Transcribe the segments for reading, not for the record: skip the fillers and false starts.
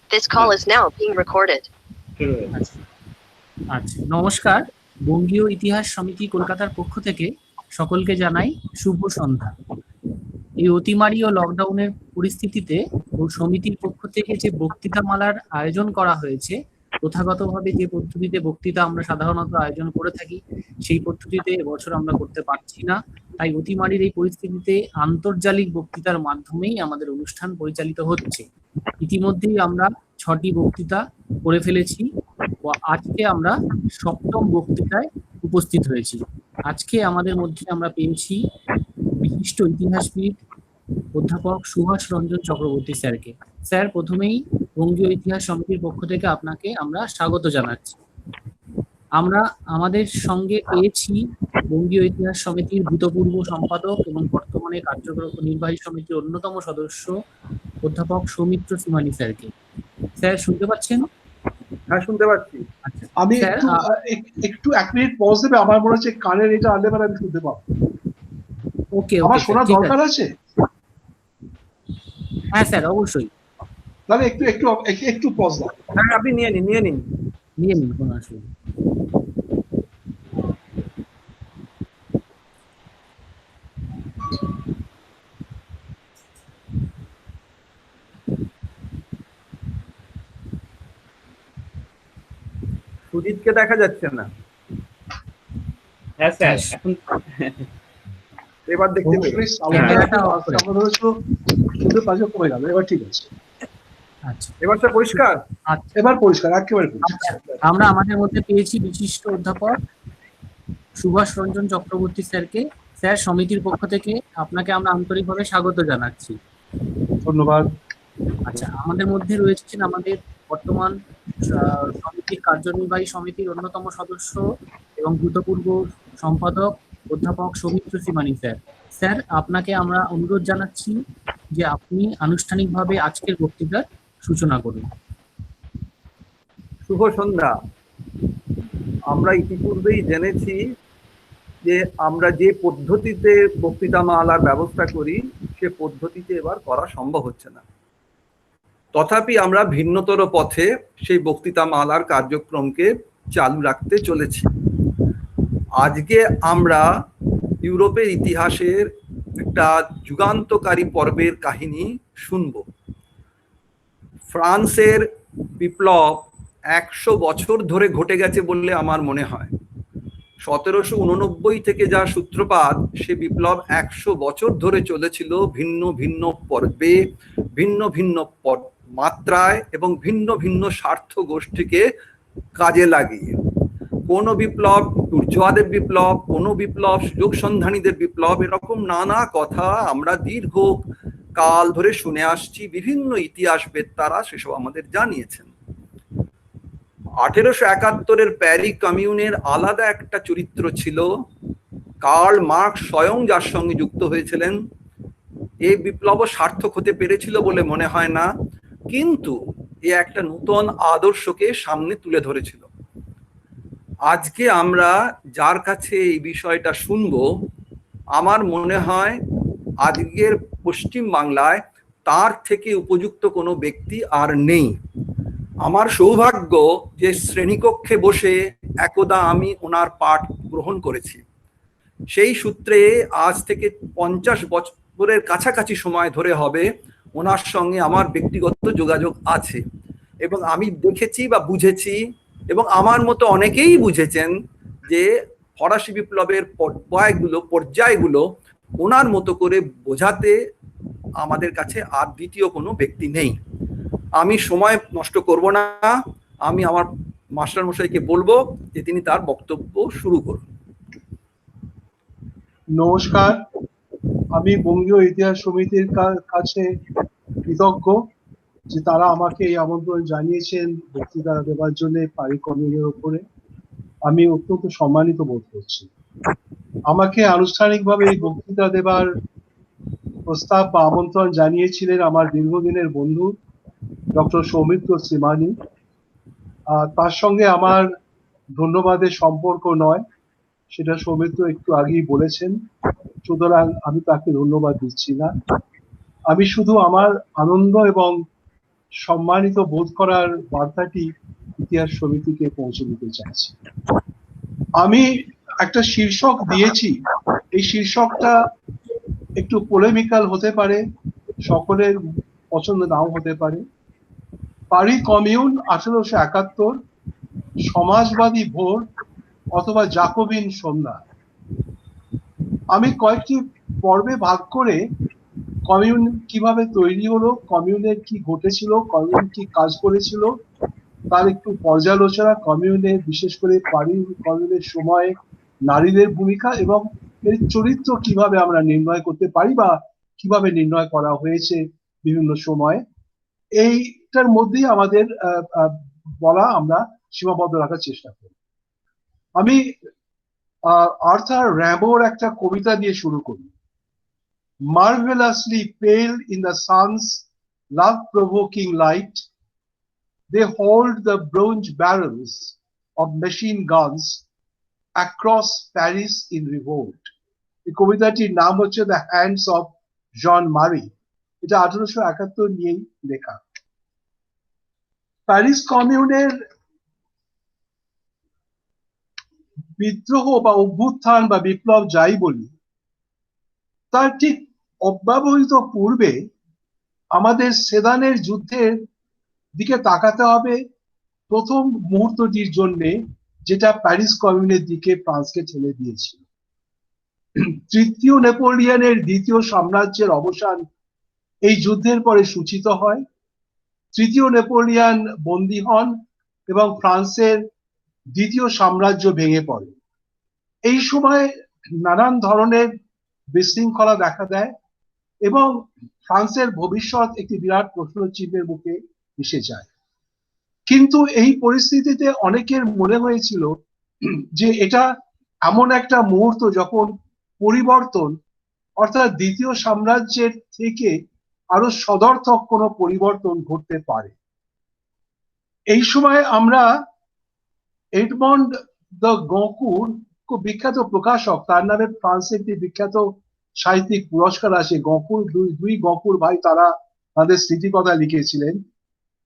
This call is now being recorded. আচ্ছা, নমস্কার। বঙ্গীয় ইতিহাস সমিতি কলকাতার পক্ষ থেকে সকলকে জানাই শুভ সন্ধ্যা। এই অতিমারী ও লকডাউনের পরিস্থিতিতে সমিতির পক্ষ থেকে যে বক্তৃতামালার আয়োজন করা হয়েছে, প্রথাগতভাবে যে পদ্ধতিতে বক্তৃতা আমরা সাধারণত আয়োজন করে থাকি সেই পদ্ধতিতে এবছর আমরা করতে পারছি না। তাই অতিমারীর এই পরিস্থিতিতে আন্তর্জালিক বক্তৃতার মাধ্যমেই আমাদের অনুষ্ঠান পরিচালিত হচ্ছে। ইতিমধ্যেই আমরা 6টি বক্তৃতা করে ফেলেছি। আজকে আমরা 7ম বক্তৃতায় উপস্থিত হয়েছি। আজকে আমাদের মধ্যে আমরা পেয়েছি বিশিষ্ট ইতিহাসবিদ অধ্যাপক সুভাষ রঞ্জন চক্রবর্তী স্যারকে। স্যার, প্রথমেই বঙ্গীয় ইতিহাস সমিতির পক্ষ থেকে আপনাকে আমরা স্বাগত জানাচ্ছি। আমরা আমাদের সঙ্গে পেয়েছি বঙ্গীয় ইতিহাস সমিতির ভূতপূর্ব সম্পাদক এবং বর্তমানে কার্যনির্বাহী সমিতির অন্যতম সদস্য অধ্যাপক সৌমিত্র সীমানি স্যারকে। স্যার, শুনতে পাচ্ছেন? হ্যাঁ, শুনতে পাচ্ছি। আমি একটু 1 মিনিট পজ দেবে, আমার মনে হচ্ছে কানের এটা আনলে আমি শুনতে পাবো। ওকে, আমার শোনার দরকার আছে। হ্যাঁ স্যার, অবশ্যই। তাহলে একটু পজ দাও। হ্যাঁ, আপনি নিয়ে নিন কোনো অসুবিধা। সুজিতকে দেখা যাচ্ছে না। হ্যাঁ স্যার, এখন এবার দেখতে পেলাম। কমে গেল, এবার ঠিক আছে। আচ্ছা, এবার স্যার পরিষ্কার? এবার পরিষ্কার, একেবারে পরিষ্কার। আমরা আমাদের মধ্যে পেয়েছি বিশিষ্ট অধ্যাপক সুভাষ রঞ্জন চক্রবর্তী স্যারকে। স্যার, সমিতির পক্ষ থেকে আপনাকে আমরা আন্তরিকভাবে স্বাগত জানাচ্ছি। ধন্যবাদ। আচ্ছা, আমাদের মধ্যে রয়েছেন আমাদের বর্তমান সমিতির কার্যনির্বাহী সমিতির অন্যতম সদস্য এবং ভূতপূর্ব সম্পাদক অধ্যাপক সৌমিত্র সীমানি স্যার। স্যার, আপনাকে আমরা অনুরোধ জানাচ্ছি যে আপনি আনুষ্ঠানিকভাবে আজকের বক্তৃতার সূচনা করুন। শুভ সন্ধ্যা। আমরা ইতিপূর্বেই জেনেছি যে আমরা যে পদ্ধতিতে বক্তৃতামালার ব্যবস্থা করি সে পদ্ধতিতে এবার করা সম্ভব হচ্ছে না। তথাপি আমরা ভিন্নতর পথে সেই বক্তৃতামালার কার্যক্রমকে চালু রাখতে চলেছি। আজকে আমরা ইউরোপের ইতিহাসের একটা যুগান্তকারী পর্বের কাহিনী শুনব। ফ্রান্সের বিপ্লব 100 বছর ধরে ঘটে গেছে বললে আমার মনে হয়। 1789 থেকে যা সূত্রপাত, সে বিপ্লব 100 বছর ধরে চলেছিল, ভিন্ন ভিন্ন পর্বে, ভিন্ন ভিন্ন মাত্রায় এবং ভিন্ন ভিন্ন স্বার্থ গোষ্ঠীকে কাজে লাগিয়ে। কোনো বিপ্লব দুর্জয়দের বিপ্লব, কোনো বিপ্লব সুযোগ সন্ধানীদের বিপ্লব, এরকম নানা কথা আমরা দীর্ঘ কাল ধরে শুনে আসছি। বিভিন্ন ইতিহাসবেত্তারা সেসব আমাদের জানিয়েছেন। 1871-এর প্যারি কমিউনের আলাদা একটা চরিত্র ছিল। কার্ল মার্কস স্বয়ং যার সঙ্গে যুক্ত হয়েছিলেন। এই বিপ্লব সার্থক হতে পেরেছিল বলে মনে হয় না, কিন্তু এ একটা নতুন আদর্শকে সামনে তুলে ধরেছিল। আজকে আমরা যার কাছে এই বিষয়টা শুনবো, আমার মনে হয় আজকের পশ্চিম বাংলায় তার থেকে উপযুক্ত কোনো ব্যক্তি আর নেই। আমার সৌভাগ্য যে শ্রেণীকক্ষে বসে একদা আমি ওনার পাঠ গ্রহণ করেছি। সেই সূত্রে আজ থেকে 50 বছরের কাছাকাছি সময় ধরে হবে ওনার সঙ্গে আমার ব্যক্তিগত যোগাযোগ আছে, এবং আমি দেখেছি বা বুঝেছি, এবং আমার মতো অনেকেই বুঝেছেন যে ফরাসি বিপ্লবের পর্যায়গুলো ওনার মতো করে বোঝাতে আমাদের কাছে আর দ্বিতীয় কোনো ব্যক্তি নেই। আমি সময় নষ্ট করব না, আমি আমার মাস্টার মশাইকে বলবো যে তিনি তার বক্তব্য শুরু করুন। নমস্কার, আমি বঙ্গীয় ইতিহাস সমিতির কাছে কৃতজ্ঞ যে তারা আমাকে এই আমন্ত্রণ জানিয়েছেন বক্তৃতা দেওয়ার জন্য প্যারি কমিউনের উপরে। আমি অত্যন্ত সম্মানিত বোধ করছি। আমাকে আনুষ্ঠানিকভাবে এই বক্তৃতা দেবার প্রস্তাব বা আমন্ত্রণ জানিয়েছিলেন আমার দীর্ঘদিনের বন্ধু ডক্টর সৌমিত্র সীমানি। তার সঙ্গে আমার ধন্যবাদের সম্পর্ক নয়, সেটা সৌমিত্র একটু আগেই বলেছেন, সুতরাং আমি তাকে ধন্যবাদ দিচ্ছি না। আমি শুধু আমার আনন্দ এবং সম্মানিত বোধ করার বার্তাটি ইতিহাস সমিতিকে পৌঁছে দিতে চাইছি। আমি একটা শীর্ষক দিয়েছি, এই শীর্ষকটা একটু পোলেমিক্যাল হতে পারে, সকলের পছন্দ নাও হতে পারে। পারি কমিউন 1871, সমাজবাদী ভোর অথবা জাকোবিন সন্ধ্যা। আমি কয়েকটি পর্বে ভাগ করে কমিউন কিভাবে তৈরি হলো, কমিউনের কি ঘটেছিল, কমিউন কি কাজ করেছিল তার একটু পর্যালোচনা, কমিউনে বিশেষ করে পারি কমিউনের সময় নারীদের ভূমিকা এবং এর চরিত্র কিভাবে আমরা নির্ণয় করতে পারি বা কিভাবে নির্ণয় করা হয়েছে বিভিন্ন সময়ে, এইটার মধ্যেই আমাদের বলা আমরা সীমাবদ্ধ রাখার চেষ্টা করি। আমি আর্থার র্যাবোর একটা কবিতা দিয়ে শুরু করি। Marvelously pale in the sun's love-provoking light, they hold the bronze barrels of machine guns across Paris in revolt. এই কবিতাটির নাম হচ্ছে দ্য হ্যান্ডস অফ জন মারি। এটা 1871 নিয়েই লেখা। প্যারিস কমিউনের বিদ্রোহ বা অভ্যুত্থান বা বিপ্লব যাই বলি, তার ঠিক অব্যবহিত পূর্বে আমাদের সেদানের যুদ্ধের দিকে তাকাতে হবে প্রথম মুহূর্তটির জন্য, যেটা প্যারিস কমিউনের দিকে ফ্রান্সকে ঠেলে দিয়েছিল। তৃতীয় নেপোলিয়নের দ্বিতীয় সাম্রাজ্যের অবসান এই যুদ্ধের পরে সূচিত হয়। তৃতীয় নেপোলিয়ন বন্দী হন এবং ফ্রান্সের দ্বিতীয় সাম্রাজ্য ভেঙে পড়ে। এই সময় নানান ধরনের বিশৃঙ্খলা দেখা দেয় এবং ফ্রান্সের ভবিষ্যৎ একটি বিরাট প্রশ্নচিহ্নের মুখে এসে যায়। কিন্তু এই পরিস্থিতিতে অনেকের মনে হয়েছিল যে এটা এমন একটা মুহূর্ত যখন পরিবর্তন, অর্থাৎ দ্বিতীয় সাম্রাজ্যের থেকে আরো সদর্থক কোনো পরিবর্তন ঘটতে পারে। এই সময় আমরা এডমন্ড দ্য গঁকুর, খুব বিখ্যাত প্রকাশক, তার নামে ফ্রান্সে একটি বিখ্যাত সাহিত্যিক পুরস্কার আছে। গঁকুর, দুই গঁকুর ভাই, তারা তাদের স্মৃতিকথা লিখেছিলেন।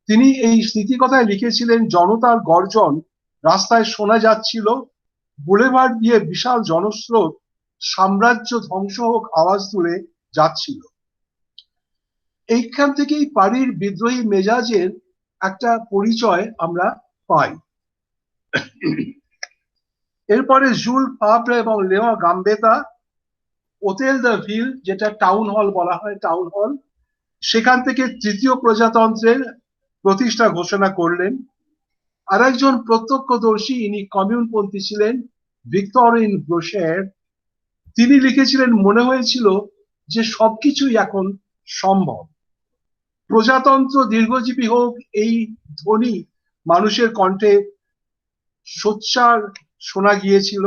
তিনি এই স্মৃতিকথায় লিখেছিলেন, জনতার গর্জন রাস্তায় শোনা যাচ্ছিল, বুলেভার্ড দিয়ে বিশাল জনস্রোত সাম্রাজ্য ধ্বংস হোক আওয়াজ তুলে যাচ্ছিল। এইখান থেকেই পারির বিদ্রোহী মেজাজের একটা পরিচয় আমরা পাই। এরপরে জুল ফাব্রে এবং লেও গাম্বেতা হোটেল দ্য ভিল, যেটা টাউন হল বলা হয়, টাউন হল, সেখান থেকে তৃতীয় প্রজাতন্ত্রের প্রতিষ্ঠা ঘোষণা করলেন। আরেকজন প্রত্যক্ষদর্শী, ইনি কমিউনপন্থী ছিলেন, ভিক্টরিন ব্রোশের। তিনি লিখেছিলেন, মনে হয়েছিল যে সবকিছুই এখন সম্ভব, প্রজাতন্ত্র দীর্ঘজীবী হোক, এই ধ্বনি মানুষের কণ্ঠে সোচ্চার শোনা গিয়েছিল।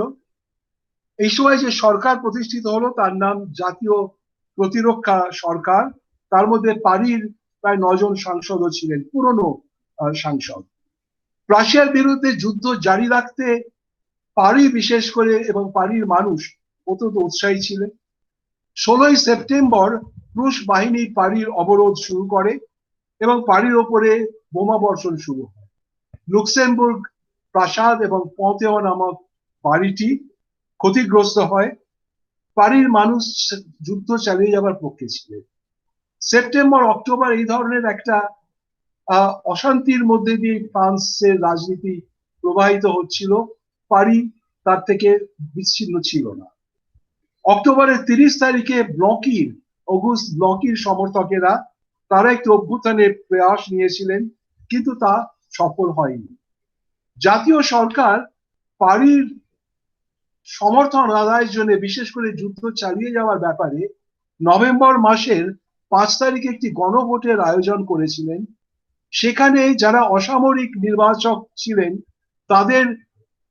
এই সময় যে সরকার প্রতিষ্ঠিত হলো তার নাম জাতীয় প্রতিরক্ষা সরকার। তার মধ্যে পারির প্রায় 9 জন সাংসদও ছিলেন, পুরনো সাংসদ। রাশিয়ার বিরুদ্ধে যুদ্ধ জারি রাখতে পারি বিশেষ করে এবং পারির মানুষ অত্যন্ত উৎসাহী ছিলেন। 16ই সেপ্টেম্বর রুশ বাহিনী পারির অবরোধ শুরু করে এবং পারির ওপরে বোমা বর্ষণ শুরু হয়। লুক্সেমবুর্গ প্রাসাদ এবং পঁতেও নামক বাড়িটি ক্ষতিগ্রস্ত হয়। পারির মানুষ যুদ্ধ চালিয়ে যাবার পক্ষে ছিলেন। সেপ্টেম্বর অক্টোবর এই ধরনের একটা অশান্তির মধ্যে দিয়ে ফ্রান্সের রাজনীতি প্রবাহিত হচ্ছিল। পারি তার থেকে বিচ্ছিন্ন ছিল না। অক্টোবরের 30 তারিখে অগুস্ট ব্লকির সমর্থকেরা তারা একটি অভ্যুত্থানের প্রয়াস নিয়েছিলেন, কিন্তু তা সফল হয়নি। জাতীয় সরকার পারির সমর্থন আদায়ের জন্য, বিশেষ করে যুদ্ধ চালিয়ে যাওয়ার ব্যাপারে, নভেম্বর মাসের 5 তারিখে একটি গণভোটের আয়োজন করেছিলেন। সেখানে যারা অসামরিক নির্বাচক ছিলেন তাদের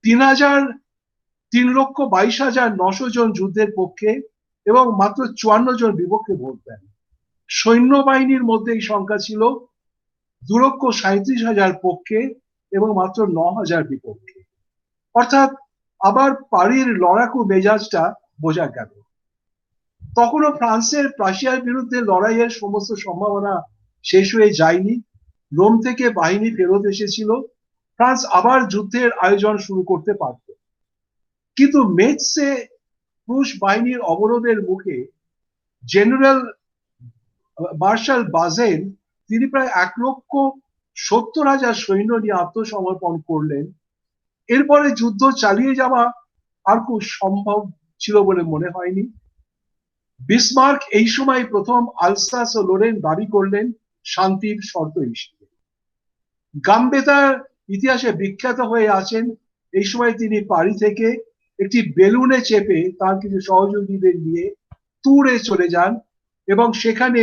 3,22,900 জন যুদ্ধের পক্ষে এবং মাত্র 54 জন বিপক্ষে ভোট দেন। সৈন্যবাহিনীর মধ্যে এই সংখ্যা ছিল 2,37,000 পক্ষে এবং মাত্র 9,000 বিপক্ষে। অর্থাৎ আবার পারির লড়াকু মেজাজটা বোঝা গেল। তখনও ফ্রান্সের প্রাশিয়ার বিরুদ্ধে লড়াইয়ের সমস্ত সম্ভাবনা শেষ হয়ে যায়নি। রোম থেকে বাহিনী ফেরত এসেছিল, ফ্রান্স আবার যুদ্ধের আয়োজন শুরু করতে পারত। কিন্তু মেটসে রুশ বাহিনীর অবরোধের মুখে জেনারেল মার্শাল বাজেন তিনি প্রায় 1,70,000 সৈন্য নিয়ে আত্মসমর্পণ করলেন। এরপরে যুদ্ধ চালিয়ে যাওয়া আর খুব সম্ভব ছিল বলে মনে হয়নি। বিসমার্ক এই সময় প্রথম আলসাস ও লোরেন দাবি করলেন শান্তির শর্ত হিসেবে। গাম্বেতার ইতিহাসে বিখ্যাত হয়ে আছেন। এই সময় তিনি পারি থেকে একটি বেলুনে চেপে তার কিছু সহযোগীদের নিয়ে তুরে চলে যান এবং সেখানে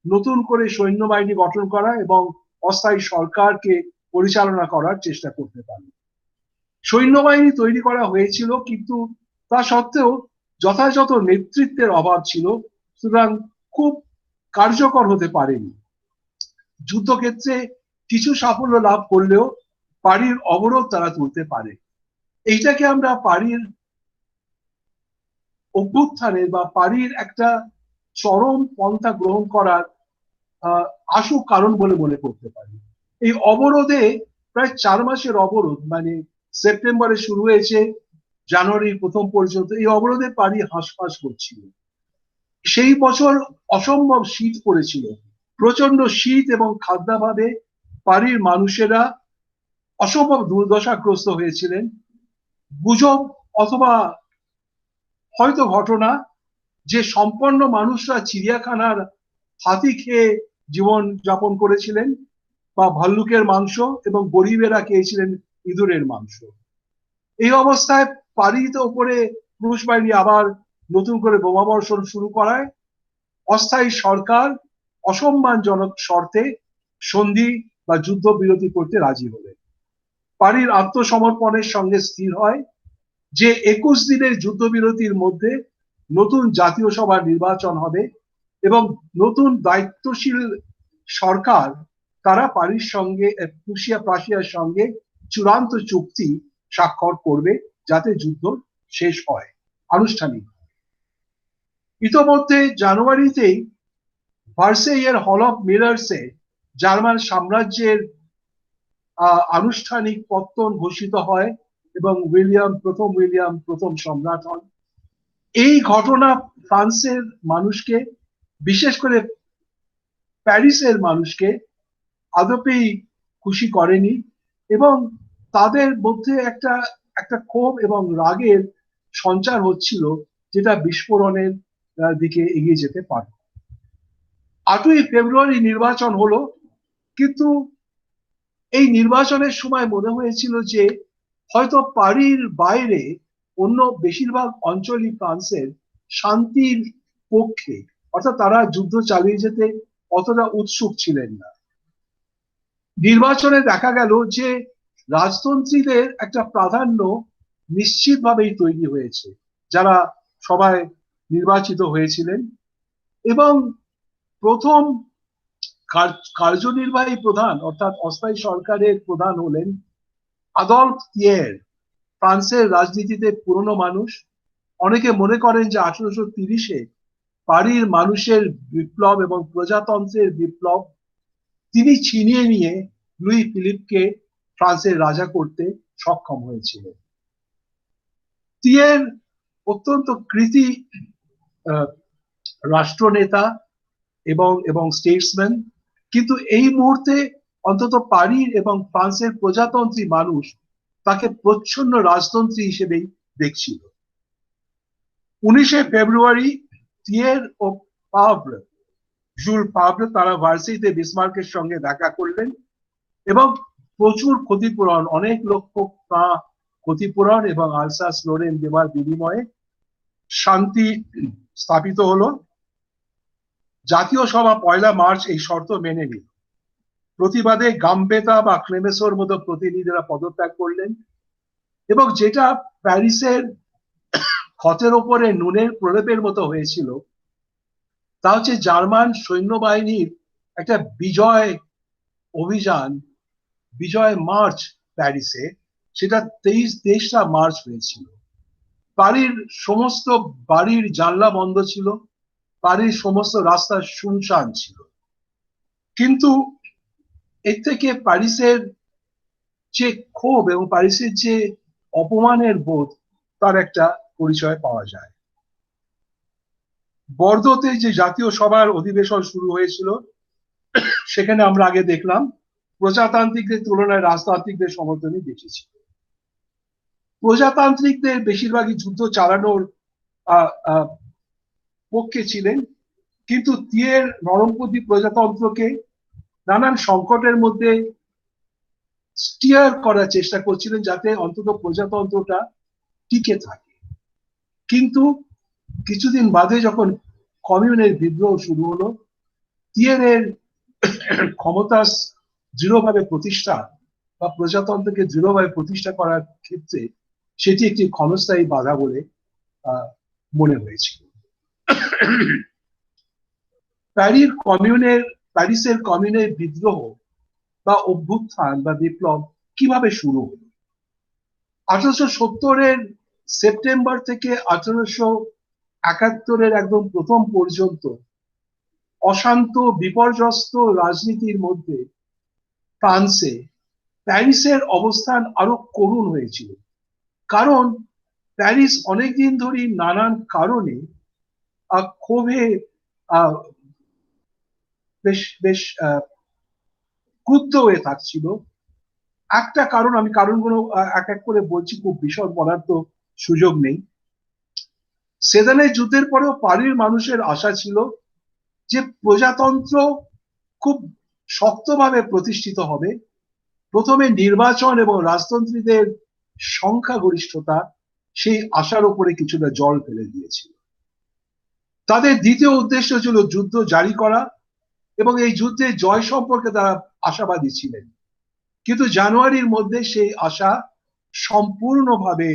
নতুন করে সৈন্যবাহিনী গঠন করা এবং অস্থায়ী সরকারকে পরিচালনা করার চেষ্টা করতে পারেন। সৈন্যবাহিনী তৈরি করা হয়েছিল, কিন্তু তা সত্ত্বেও যথাযথ নেতৃত্বের অভাব ছিল, সুতরাং খুব কার্যকর হতে পারেনি। যুদ্ধক্ষেত্রে কিছু সাফল্য লাভ করলেও পারির অবরোধ তারা তুলতে পারে। এইটাকে আমরা পারির অভ্যুত্থানের বা পারির একটা চরম পন্থা গ্রহণ করার আশু কারণ বলে মনে করতে পারি। এই অবরোধে প্রায় 4 মাসের অবরোধ, মানে সেপ্টেম্বরে শুরু হয়েছে জানুয়ারির প্রথম পর্যন্ত, এই অবরোধে পারি হাঁসফাঁস করছিল। সেই বছর অসম্ভব শীত পড়েছিল, প্রচন্ড শীত এবং খাদ্যাভাবে পারির মানুষেরা অসম্ভব দুর্দশাগ্রস্ত হয়েছিলেন। গুজব অথবা হয়তো ঘটনা যে সম্পন্ন মানুষরা চিড়িয়াখানার হাতি খেয়ে জীবন যাপন করেছিলেন বা ভাল্লুকের মাংস, এবং গরিবেরা খেয়েছিলেন ইঁদুরের মাংস। এই অবস্থায় পারিতে ওপরে রুশ বাহিনী আবার নতুন করে বোমাবর্ষণ শুরু করায় অস্থায়ী সরকার অসম্মানজনক শর্তে সন্ধি বা যুদ্ধবিরতি করতে রাজি হলেন। পারির আত্মসমর্পণের সঙ্গে স্থির হয় যে 21 দিনের যুদ্ধবিরতির মধ্যে নতুন জাতীয় সভা নির্বাচন হবে এবং নতুন দায়িত্বশীল সরকার তারা পারির সঙ্গে প্রাশিয়ার সঙ্গে চূড়ান্ত চুক্তি স্বাক্ষর করবে যাতে যুদ্ধ শেষ হয় আনুষ্ঠানিক। ইতোমধ্যে জানুয়ারিতেই ভার্সেইয়ের হল অফ মিরার্সে জার্মান সাম্রাজ্যের আনুষ্ঠানিক পত্তন ঘোষিত হয় এবং প্রথম উইলিয়াম প্রথম সম্রাট হন। এই ঘটনা ফ্রান্সের মানুষকে, বিশেষ করে প্যারিসের মানুষকে আদপেই খুশি করেনি এবং তাদের মধ্যে একটা ক্ষোভ এবং রাগের সঞ্চার হচ্ছিল, যেটা বিস্ফোরণের দিকে এগিয়ে যেতে পারে। 8ই ফেব্রুয়ারি নির্বাচন হলো, কিন্তু এই নির্বাচনের সময় মনে হয়েছিল যে হয়তো পারির বাইরে অন্য বেশিরভাগ অঞ্চলই ফ্রান্সের শান্তির পক্ষে, অর্থাৎ তারা যুদ্ধ চালিয়ে যেতে অতটা উৎসুক ছিলেন না। নির্বাচনে দেখা গেল যে রাজতন্ত্রীদের একটা প্রাধান্য নিশ্চিতভাবেই তৈরি হয়েছে, যারা সবাই নির্বাচিত হয়েছিলেন, এবং প্রথম কার্যনির্বাহী প্রধান অর্থাৎ অস্থায়ী সরকারের প্রধান হলেন আদল্ফ থিয়ের। ফ্রান্সের রাজনীতিতে পুরনো মানুষ। অনেকে মনে করেন যে 1830-এ পারির মানুষের বিপ্লব এবং প্রজাতন্ত্রের বিপ্লব তিনি ছিনিয়ে নিয়ে লুই ফিলিপকে ফ্রান্সের রাজা করতে সক্ষম হয়েছিলেন। থিয়ের অত্যন্ত কৃতি রাষ্ট্রনেতা এবং স্টেটসম্যান, কিন্তু এই মুহূর্তে অন্তত পারির এবং ফ্রান্সের প্রজাতন্ত্রী মানুষ তাকে প্রচ্ছন্ন রাজতন্ত্রী হিসেবেই দেখছিল। 19শে ফেব্রুয়ারি থিয়ের ও জুল পাভ্র তারা ভার্সেইতে বিসমার্কের সঙ্গে দেখা করলেন এবং প্রচুর ক্ষতিপূরণ, অনেক লক্ষ ক্ষতিপূরণ এবং আলসাস লোরেন দেওয়ার বিনিময়ে শান্তি স্থাপিত হলো। জাতীয় সভা 1 মার্চ এই শর্ত মেনে নিল। প্রতিবাদে গাম্বেতা বা ক্লেমেসোর মতো প্রতিনিধিরা পদত্যাগ করলেন এবং যেটা প্যারিসের ক্ষতের ওপরে নুনের প্রলেপের মতো হয়েছিল, তা হচ্ছে জার্মান সৈন্যবাহিনীর একটা বিজয় অভিযান, বিজয় মার্চ প্যারিসে, সেটা 23রা মার্চ হয়েছিল। পারির সমস্ত বাড়ির জানলা বন্ধ ছিল, পারির সমস্ত রাস্তা শুনশান ছিল, কিন্তু এর থেকে প্যারিসের যে ক্ষোভ এবং প্যারিসের যে অপমানের বোধ তার একটা পরিচয় পাওয়া যায়। বর্দোতে যে জাতীয় সভার অধিবেশন শুরু হয়েছিল, সেখানে আমরা আগে দেখলাম প্রজাতান্ত্রিকদের তুলনায় রাজতান্ত্রিকদের সমর্থনই বেশি ছিল। প্রজাতান্ত্রিকদের বেশিরভাগই যুদ্ধ চালানোর পক্ষে ছিলেন, কিন্তু তিয়ের নরমপন্থী প্রজাতন্ত্রকে নানান সংকটের মধ্যে স্টিয়ার করার চেষ্টা করছিলেন যাতে অন্তত প্রজাতন্ত্রটা টিকে থাকে। কিন্তু কিছুদিন বাদে যখন কমিউনের বিদ্রোহ শুরু হলো, তিয়েরের ক্ষমতা দৃঢ়ভাবে প্রতিষ্ঠা বা প্রজাতন্ত্রকে দৃঢ়ভাবে প্রতিষ্ঠা করার ক্ষেত্রে সেটি একটি ক্ষণস্থায়ী বাধা বলে মনে হয়েছিল। প্যারিসের কমিউনের বিদ্রোহ বা অভ্যুত্থান বা বিপ্লব কিভাবে শুরু হলো? 1870-এর সেপ্টেম্বর থেকে 1871-এর একদম প্রথম পর্যন্ত অশান্ত বিপর্যস্ত রাজনীতির মধ্যে ফ্রান্সে প্যারিসের অবস্থান আরো করুণ হয়েছিল। কারণ প্যারিস অনেকদিন ধরেই নানান কারণে ক্ষোভে বেশ ক্রুদ্ধ হয়ে থাকছিল। একটা কারণ, আমি কারণগুলো এক এক করে বলছি, খুব বিশদ বলার তো সুযোগ নেই। সেদানের যুদ্ধের পরেও পারির মানুষের আশা ছিল যে প্রজাতন্ত্র খুব শক্তভাবে প্রতিষ্ঠিত হবে। প্রথমে নির্বাচন এবং রাজতন্ত্রীদের সংখ্যাগরিষ্ঠতা সেই আশার উপরে কিছুটা জল ফেলে দিয়েছিল। তাদের দ্বিতীয় উদ্দেশ্য ছিল যুদ্ধ জারি করা এবং এই যুদ্ধে জয় সম্পর্কে তারা আশাবাদী ছিলেন। কিন্তু জানুয়ারির মধ্যে সেই আশা সম্পূর্ণভাবে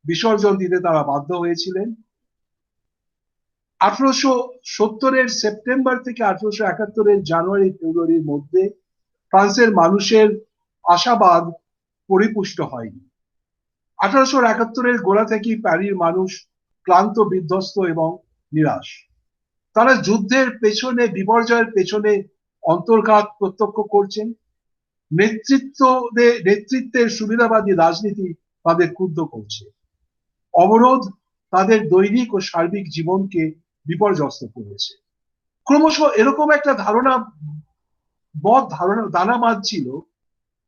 বিসর্জন দিতে তারা বাধ্য হয়েছিলেন। 1870-এর সেপ্টেম্বর থেকে 1871-এর জানুয়ারি ফেব্রুয়ারির মধ্যে ফ্রান্সের মানুষের আশাবাদ পরিপুষ্ট হয়নি। 1871-এর গোড়া থেকেই প্যারির মানুষ ক্লান্ত, বিধ্বস্ত এবং নিরাশ। তারা যুদ্ধের পেছনে, বিপর্যয়ের পেছনে অন্তর্ঘাত প্রত্যক্ষ করছেন। নেতৃত্বের সুবিধাবাদী রাজনীতি তাদের ক্রুদ্ধ করছে। অবরোধ তাদের দৈনিক ও সার্বিক জীবনকে বিপর্যস্ত করেছে। ক্রমশ এরকম একটা দানা বাঁধছিল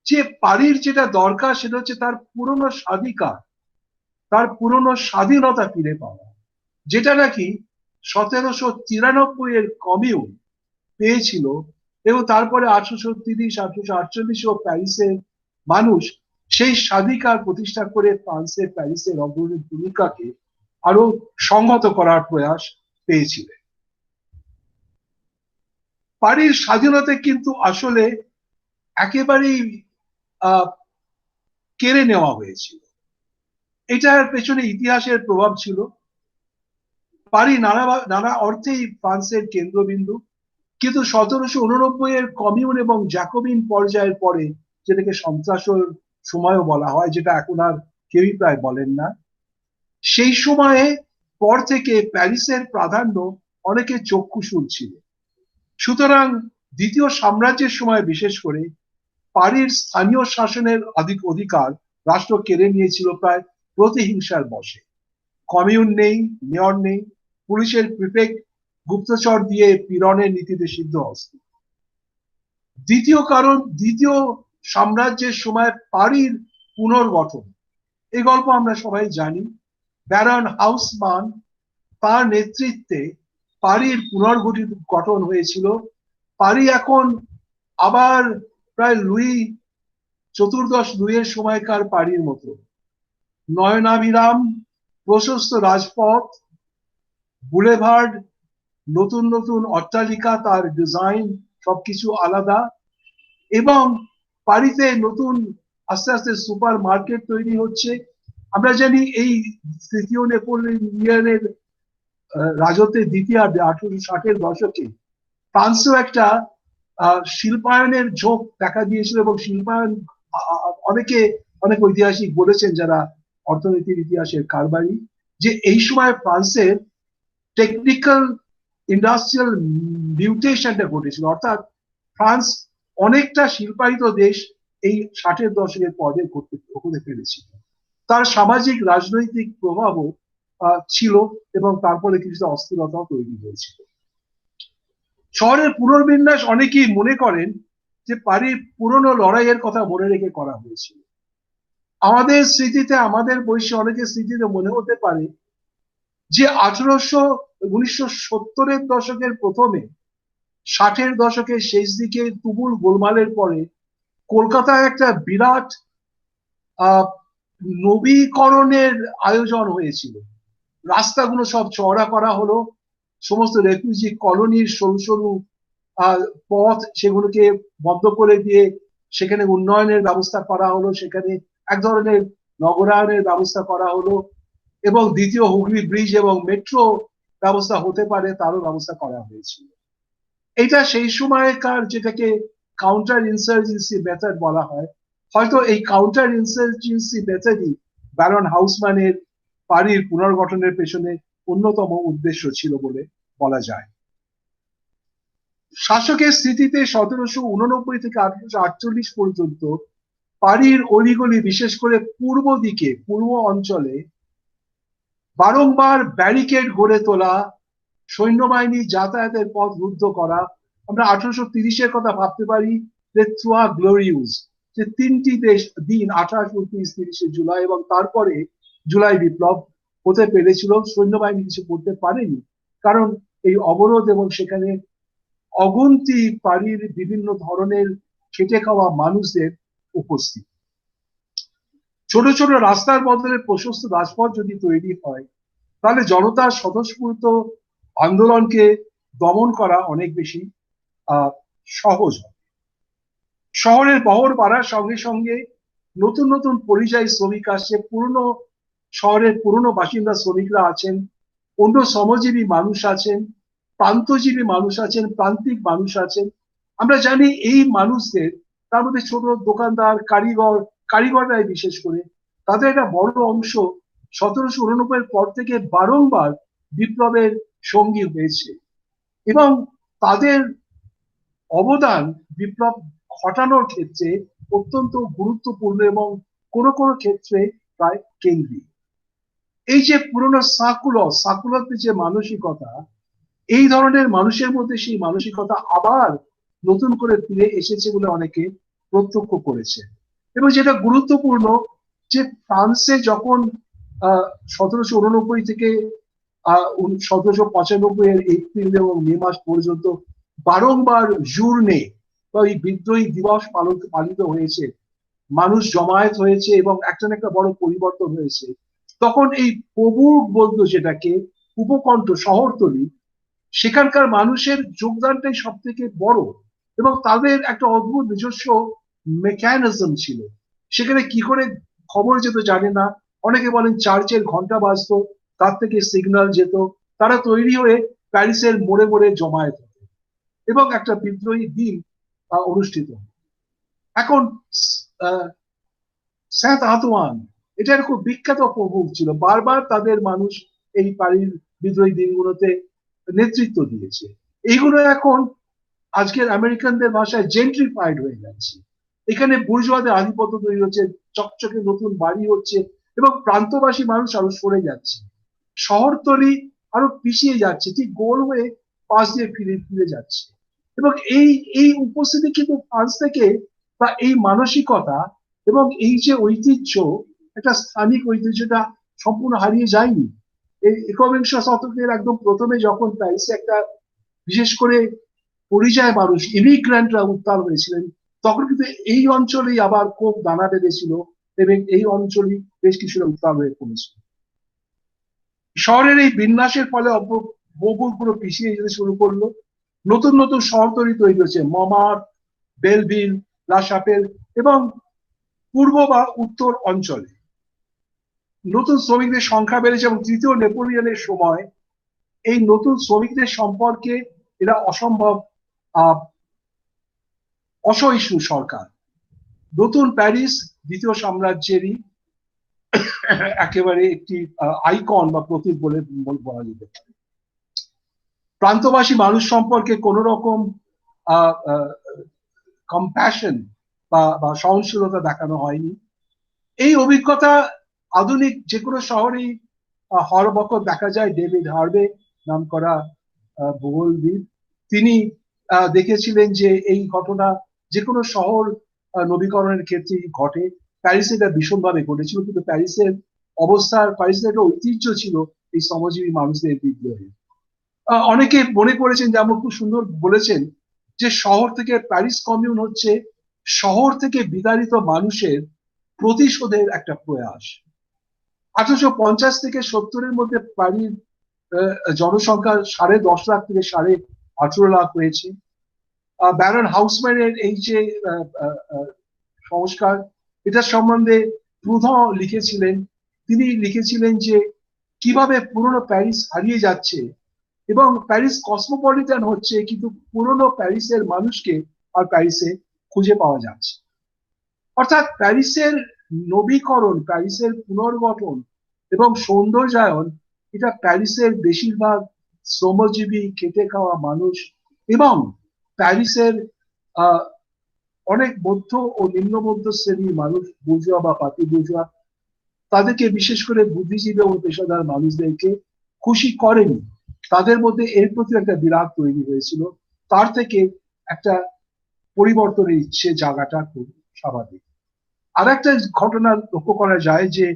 যে পারির যেটা দরকার সেটা হচ্ছে তার পুরনো স্বাধিকার, তার পুরনো স্বাধীনতা ফিরে পাওয়া, যেটা নাকি 1793-এর কমিউন পেয়েছিল। এবং তারপরে 1830, 1848 প্যারিসের মানুষ সেই স্বাধিকার প্রতিষ্ঠা করে ফ্রান্সের প্যারিসের অগ্রণী ভূমিকাকে আরো সংহত করার প্রয়াস পেয়েছিলেন। পারির স্বাধীনতা কিন্তু আসলে একেবারেই কেড়ে নেওয়া হয়েছিল। এটার পেছনে ইতিহাসের প্রভাব ছিল। পারি নানা অর্থেই ফ্রান্সের কেন্দ্রবিন্দু, কিন্তু 1789-এর কমিউন এবং জ্যাকোবিন পর্যায়ের পরে, যেটাকে সন্ত্রাসের সময়ও বলা হয়, যেটা এখন আর কেউই প্রায় বলেন না, সেই সময়ে পর থেকে প্যারিসের প্রাধান্য অনেকে চক্ষুশূল ছিল। সুতরাং দ্বিতীয় সাম্রাজ্যের সময় বিশেষ করে পারির স্থানীয় শাসনের অধিকার রাষ্ট্র কেড়ে নিয়েছিল প্রায় প্রতিহিংসার বশে। কমিউন নেই, মেয়র নেই, পুলিশের প্রিফেক্ট গুপ্তচর দিয়ে পীড়নের নীতিতে সিদ্ধহস্ত। দ্বিতীয় কারণ, দ্বিতীয় সাম্রাজ্যের সময় পারির পুনর্গঠন। এই গল্প আমরা সবাই জানি। ব্যারন হাউসমান তার নেতৃত্বে পারির পুনর্গঠন হয়েছিল। পারি এখন আবার প্রায় লুই চতুর্দশ সময়কার পারির মতো। নয়নাভিরাম, প্রশস্ত রাজপথ, বুলেভার্ড, নতুন নতুন অট্টালিকা, তার ডিজাইন সবকিছু আলাদা। এবং পারিতে নতুন আস্তে আস্তে সুপার মার্কেট তৈরি হচ্ছে। আমরা জানি এই তৃতীয় নেপোলিয়নের রাজত্বের দ্বিতীয়ার্ধে 1860-এর দশকে ফ্রান্সেও একটা শিল্পায়নের ঝোঁক দেখা দিয়েছিল। এবং শিল্পায়ন, অনেক ঐতিহাসিক বলেছেন যারা অর্থনীতির ইতিহাসের কারবারি, যে এই সময় ফ্রান্সের টেকনিক্যাল ইন্ডাস্ট্রিয়াল মিউটেশনটা ঘটেছিল। অর্থাৎ ফ্রান্স অনেকটা শিল্পায়িত দেশ এই 60-এর দশকের পরে হতে পেরেছিল। তার সামাজিক রাজনৈতিক প্রভাবও ছিল এবং তারপরে কিছুটা অস্থিরতাও তৈরি হয়েছিল। শহরের পুনর্বিন্যাস অনেকেই মনে করেন যে পারির পুরনো লড়াইয়ের কথা মনে রেখে করা হয়েছিল। আমাদের স্মৃতিতে, আমাদের বয়সী অনেকের স্মৃতিতে মনে হতে পারে যে 1970-এর দশকের প্রথমে, 60-এর দশকের শেষ দিকে তুমুল গোলমালের পরে কলকাতায় একটা বিরাট নবীকরণের আয়োজন হয়েছিল। রাস্তাগুলো সব চওড়া করা হলো, সমস্ত রেফিউজি কলোনির সরু সরু পথ সেগুলোকে বন্ধ করে দিয়ে সেখানে উন্নয়নের ব্যবস্থা করা হলো, সেখানে এক ধরনের নগরায়নের ব্যবস্থা করা হলো এবং দ্বিতীয় হুগলি ব্রিজ এবং মেট্রো ব্যবস্থা হতে পারে তারও ব্যবস্থা করা হয়েছিল। এটা সেই সময়কার যেটাকে কাউন্টার ইনসার্জেন্সি মেথড বলা হয়, হয়তো এই কাউন্টার ইনসার্জেন্সি মেথডই ব্যারন হাউসম্যানের পারির পুনর্গঠনের পেছনে অন্যতম উদ্দেশ্য ছিল বলে বলা যায়। শাসকের স্মৃতিতে 1789 থেকে 1848 পর্যন্ত পারির অলিগলি, বিশেষ করে পূর্ব দিকে, পূর্ব অঞ্চলে বারংবার ব্যারিকেড গড়ে তোলা, সৈন্যবাহিনী যাতায়াতের পথ রুদ্ধ করা। আমরা 1830-এর কথা ভাবতে পারি, যে থ্রোয়া গ্লোরিউস, যে 3টি দিন 28, 29, 30 জুলাই এবং তারপরে জুলাই বিপ্লব হতে পেরেছিল। সৈন্যবাহিনী কিছু করতে পারেনি কারণ এই অবরোধ এবং সেখানে অগুন্তি পারির বিভিন্ন ধরনের খেটে খাওয়া মানুষদের উপস্থিত। ছোট ছোট রাস্তার বদলে প্রশস্ত রাজপথ যদি তৈরি হয় তাহলে জনতার স্বতঃস্ফূর্ত আন্দোলনকে দমন করা অনেক বেশি সহজ হয়। শহরের বহর বাড়ার সঙ্গে সঙ্গে নতুন নতুন পরিযায়ী শ্রমিক আসছে, পুরনো শহরের পুরনো বাসিন্দা শ্রমিকরা আছেন, অন্য শ্রমজীবী মানুষ আছেন, প্রান্তজীবী মানুষ আছেন, প্রান্তিক মানুষ আছেন। আমরা জানি এই মানুষদের, তার মধ্যে ছোট দোকানদার, কারিগররাই বিশেষ করে, তাদের একটা বড় অংশ 1789-এর পর থেকে বারংবার বিপ্লবের সঙ্গী হয়েছে এবং তাদের অবদান বিপ্লব ঘটানোর ক্ষেত্রে অত্যন্ত গুরুত্বপূর্ণ এবং কোনো কোনো ক্ষেত্রে প্রায় কেন্দ্রিক। এই যে পুরনো সার্কুলার যে মানসিকতা, এই ধরনের মানুষের মধ্যে সেই মানসিকতা আবার নতুন করে ফিরে এসেছে বলে অনেকে প্রত্যক্ষ করেছে। এবং যেটা গুরুত্বপূর্ণ, যে ফ্রান্সে যখন 1789 থেকে 1795-এর এপ্রিল এবং মে মাস পর্যন্ত বারংবার জুর্নে বা এই বিদ্রোহী দিবস পালিত হয়েছে, মানুষ জমায়েত হয়েছে এবং একটা না একটা বড় পরিবর্তন হয়েছে, তখন এই ফৌবুর্গ বলতো যেটাকে, উপকণ্ঠ, শহরতলি, সেখানকার মানুষের যোগদানটাই সব থেকে বড় এবং তাদের একটা অদ্ভুত নিজস্ব মেকানিজম ছিল। সেখানে কি করে খবর যেত জানে না, অনেকে বলেন চার্চের ঘন্টা বাজতো, তার থেকে সিগন্যাল যেত, তারা তৈরি হয়ে প্যারিসের মোড়ে মোড়ে জমায়েত হতো এবং একটা বিদ্রোহী দিন অনুষ্ঠিত। এখন সেন্ট আন্তোয়ান, এটা খুব বিখ্যাত প্রভুক ছিল, বারবার তাদের মানুষ এই পারির বিদ্রোহী দিনগুলোতে নেতৃত্ব দিয়েছে। এইগুলো এখন আজকের আমেরিকানদের ভাষায় জেন্ট্রিফাইড হয়ে যাচ্ছে। এখানে বুর্জোয়াদের আধিপত্য তৈরি হচ্ছে, চকচকে নতুন বাড়ি হচ্ছে এবং প্রান্তবাসী মানুষ আরো সরে যাচ্ছে, শহরতলি আরো পিছিয়ে যাচ্ছে, ঠিক গোল হয়ে পাশ দিয়ে ফিরে যাচ্ছে। এবং এই উপস্থিতি কিন্তু ফ্রান্স থেকে, বা এই মানসিকতা এবং এই যে ঐতিহ্য, একটা স্থানিক ঐতিহ্যটা সম্পূর্ণ হারিয়ে যায়নি। এই 21শ শতকের একদম প্রথমে যখন প্যারিসে একটা বিশেষ করে পরিযায়ী মানুষ, ইমিগ্রেন্টরা উত্তাল হয়েছিলেন, তখন কিন্তু এই অঞ্চলেই আবার খুব দানা বেঁধেছিল এবং এই অঞ্চলই বেশ কিছুটা উত্তাল হয়ে পড়েছিল। শহরের এই বিন্যাসের ফলে বহুগুলো পিছিয়ে যেতে শুরু করলো, নতুন নতুন শহরতলি তৈরি হয়েছে, মমার, বেলভিল, লা শাপেল এবং পূর্ব বা উত্তর অঞ্চলে নতুন শ্রমিকদের সংখ্যা বেড়েছে এবং তৃতীয় নেপোলিয়নের সময় এই নতুন শ্রমিকদের সম্পর্কে এরা অসম্ভব অসহিষ্ণু সরকার। নতুন প্যারিস দ্বিতীয় সাম্রাজ্যেরই একেবারে একটি আইকন বা প্রতীক বলে বলা যেতে পারে। প্রান্তবাসী মানুষ সম্পর্কে কোন রকম কম্প্যাশন বা সহনশীলতা দেখানো হয়নি। এই অভিজ্ঞতা আধুনিক যে কোনো শহরেই হরবকর দেখা যায়। ডেভিড হার্ভে নাম করা ভূগোলবিদ, তিনি দেখেছিলেন যে এই ঘটনা যে কোনো শহর নবীকরণের ক্ষেত্রে ঘটে। প্যারিসে এটা ভীষণভাবে ঘটেছিল, কিন্তু প্যারিসের একটা ঐতিহ্য ছিল এই শ্রমজীবী মানুষদের বিদ্রোহে। অনেকে মনে করেছেন, যেমন খুব সুন্দর বলেছেন, যে শহর থেকে প্যারিস কমিউন হচ্ছে শহর থেকে বিতাড়িত মানুষের প্রতিশোধের একটা প্রয়াস। 1850 থেকে 70-এর মধ্যে প্যারিস জনসংখ্যা 10.5 লাখ থেকে 18.5 লাখ হয়েছে। ব্যারন হাউসম্যানের এই যে সংস্কার, এটা সম্বন্ধে প্রুধঁ লিখেছিলেন। তিনি লিখেছিলেন যে কিভাবে পুরনো প্যারিস হারিয়ে যাচ্ছে এবং প্যারিস কসমোপলিটন হচ্ছে, কিন্তু পুরনো প্যারিসের মানুষকে আর প্যারিসে খুঁজে পাওয়া যাচ্ছে। অর্থাৎ প্যারিসের নবীকরণ, প্যারিসের পুনর্গঠন এবং সৌন্দর্যায়ন, এটা প্যারিসের বেশিরভাগ শ্রমজীবী খেটে খাওয়া মানুষ এবং প্যারিসের অনেক মধ্য ও নিম্ন মধ্য শ্রেণীর মানুষ, বুর্জোয়া বা পাতি বুর্জোয়া, তাদেরকে বিশেষ করে বুদ্ধিজীবী এবং পেশাদার মানুষদেরকে খুশি করেনি। তাদের মধ্যে এর প্রতি একটা বিরাগ তৈরি হয়েছিল। তার থেকে একটা পরিবর্তনের ইচ্ছে জায়গাটা খুব স্বাভাবিক। আর একটা ঘটনা লক্ষ্য করা যায় যে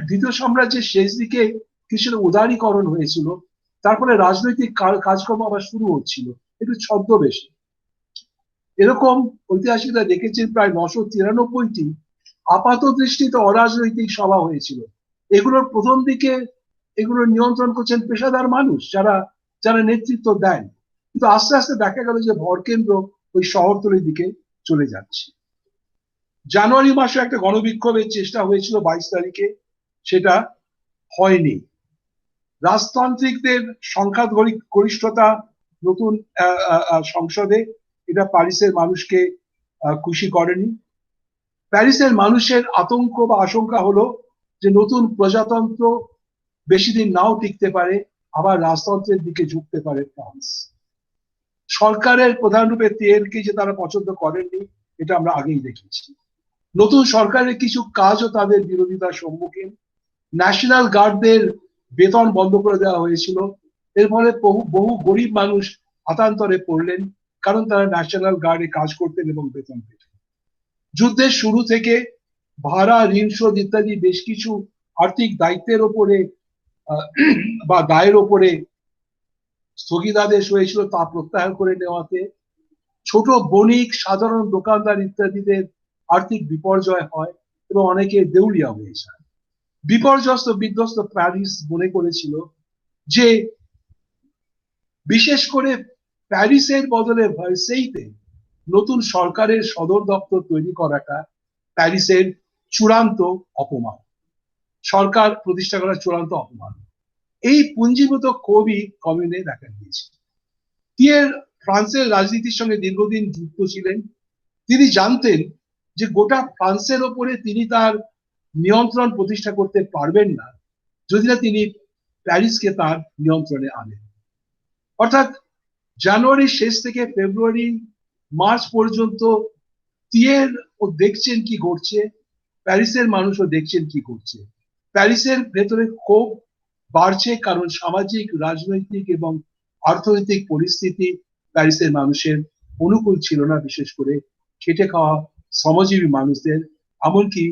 দ্বিতীয় সাম্রাজ্যের শেষ দিকে কিছুটা উদারীকরণ হয়েছিল, তারপরে রাজনৈতিক কাজকর্ম আবার শুরু হচ্ছিল একটু ছদ্মবেশে। এরকম ঐতিহাসিকরা দেখেছেন প্রায় 993টি আপাত দৃষ্টিতে অরাজনৈতিক সভা হয়েছিল। এগুলোর প্রথম দিকে এগুলো নিয়ন্ত্রণ করছেন পেশাদার মানুষ, যারা নেতৃত্ব দেন, কিন্তু আস্তে আস্তে দেখা গেল যে ভরকেন্দ্র ওই শহরতলির দিকে চলে যাচ্ছে। জানুয়ারি মাসে একটা গণবিক্ষোভের চেষ্টা হয়েছিল 22 তারিখে, সেটা হয়নি। রাজতান্ত্রিকদের সংখ্যাগরিষ্ঠতা নতুন সংসদে, এটা প্যারিসের মানুষকে খুশি করেনি। প্যারিসের মানুষের আতঙ্ক বা আশঙ্কা হলো যে নতুন প্রজাতন্ত্র বেশি দিন নাও টিকতে পারে, আবার রাজতন্ত্রের দিকে ঝুঁকতে পারে ফ্রান্স। সরকারের প্রধানরূপে তিয়ারকে যে তারা পছন্দ করেননি, এটা আমরা আগেই দেখেছি। নতুন সরকারের কিছু কাজও তাদের বিরোধিতার সম্মুখীন। ন্যাশনাল গার্ডদের বেতন বন্ধ করে দেওয়া হয়েছিল। এর ফলে বহু গরিব মানুষ হাতান্তরে পড়লেন, কারণ তারা ন্যাশনাল গার্ডে কাজ করতেন এবং বেতন পেতেন। যুদ্ধের শুরু থেকে ভাড়া, ঋণ শোধ ইত্যাদি বেশ কিছু আর্থিক দায়িত্বের ওপরে বা দায়ের ওপরে স্থগিতাদেশ হয়েছিল, তা প্রত্যাহার করে নেওয়াতে ছোট বণিক, সাধারণ দোকানদার ইত্যাদিদের আর্থিক বিপর্যয় হয় এবং অনেকে দেউলিয়া হয়ে যায়। বিপর্যস্ত বিধ্বস্ত প্যারিস মনে করেছিল যে বিশেষ করে প্যারিসের বদলে ভার্সেইতে নতুন সরকারের সদর দপ্তর তৈরি করাটা প্যারিসের চূড়ান্ত অপমান, সরকার প্রতিষ্ঠা করার চূড়ান্ত অপমান। এই পুঞ্জীভূত কবি কমিউনে দেখা দিয়েছে। তিয়ার ফ্রান্সের রাজনীতির সঙ্গে দীর্ঘদিন যুক্ত ছিলেন। তিনি জানতেন যে গোটা ফ্রান্সের ওপরে তিনি তার নিয়ন্ত্রণ প্রতিষ্ঠা করতে পারবেন না যদি না তিনি প্যারিসকে তার নিয়ন্ত্রণে আনেন। অর্থাৎ জানুয়ারির শেষ থেকে ফেব্রুয়ারি মার্চ পর্যন্ত তিয়ার ও দেখছেন কি ঘটছে, প্যারিসের মানুষও দেখছেন কি ঘটছে। প্যারিসের ভেতরে ক্ষোভ বাড়ছে, কারণ সামাজিক, রাজনৈতিক এবং অর্থনৈতিক পরিস্থিতি প্যারিসের মানুষের অনুকূল ছিল না, বিশেষ করে খেটে খাওয়া শ্রমজীবী মানুষদের, এমনকি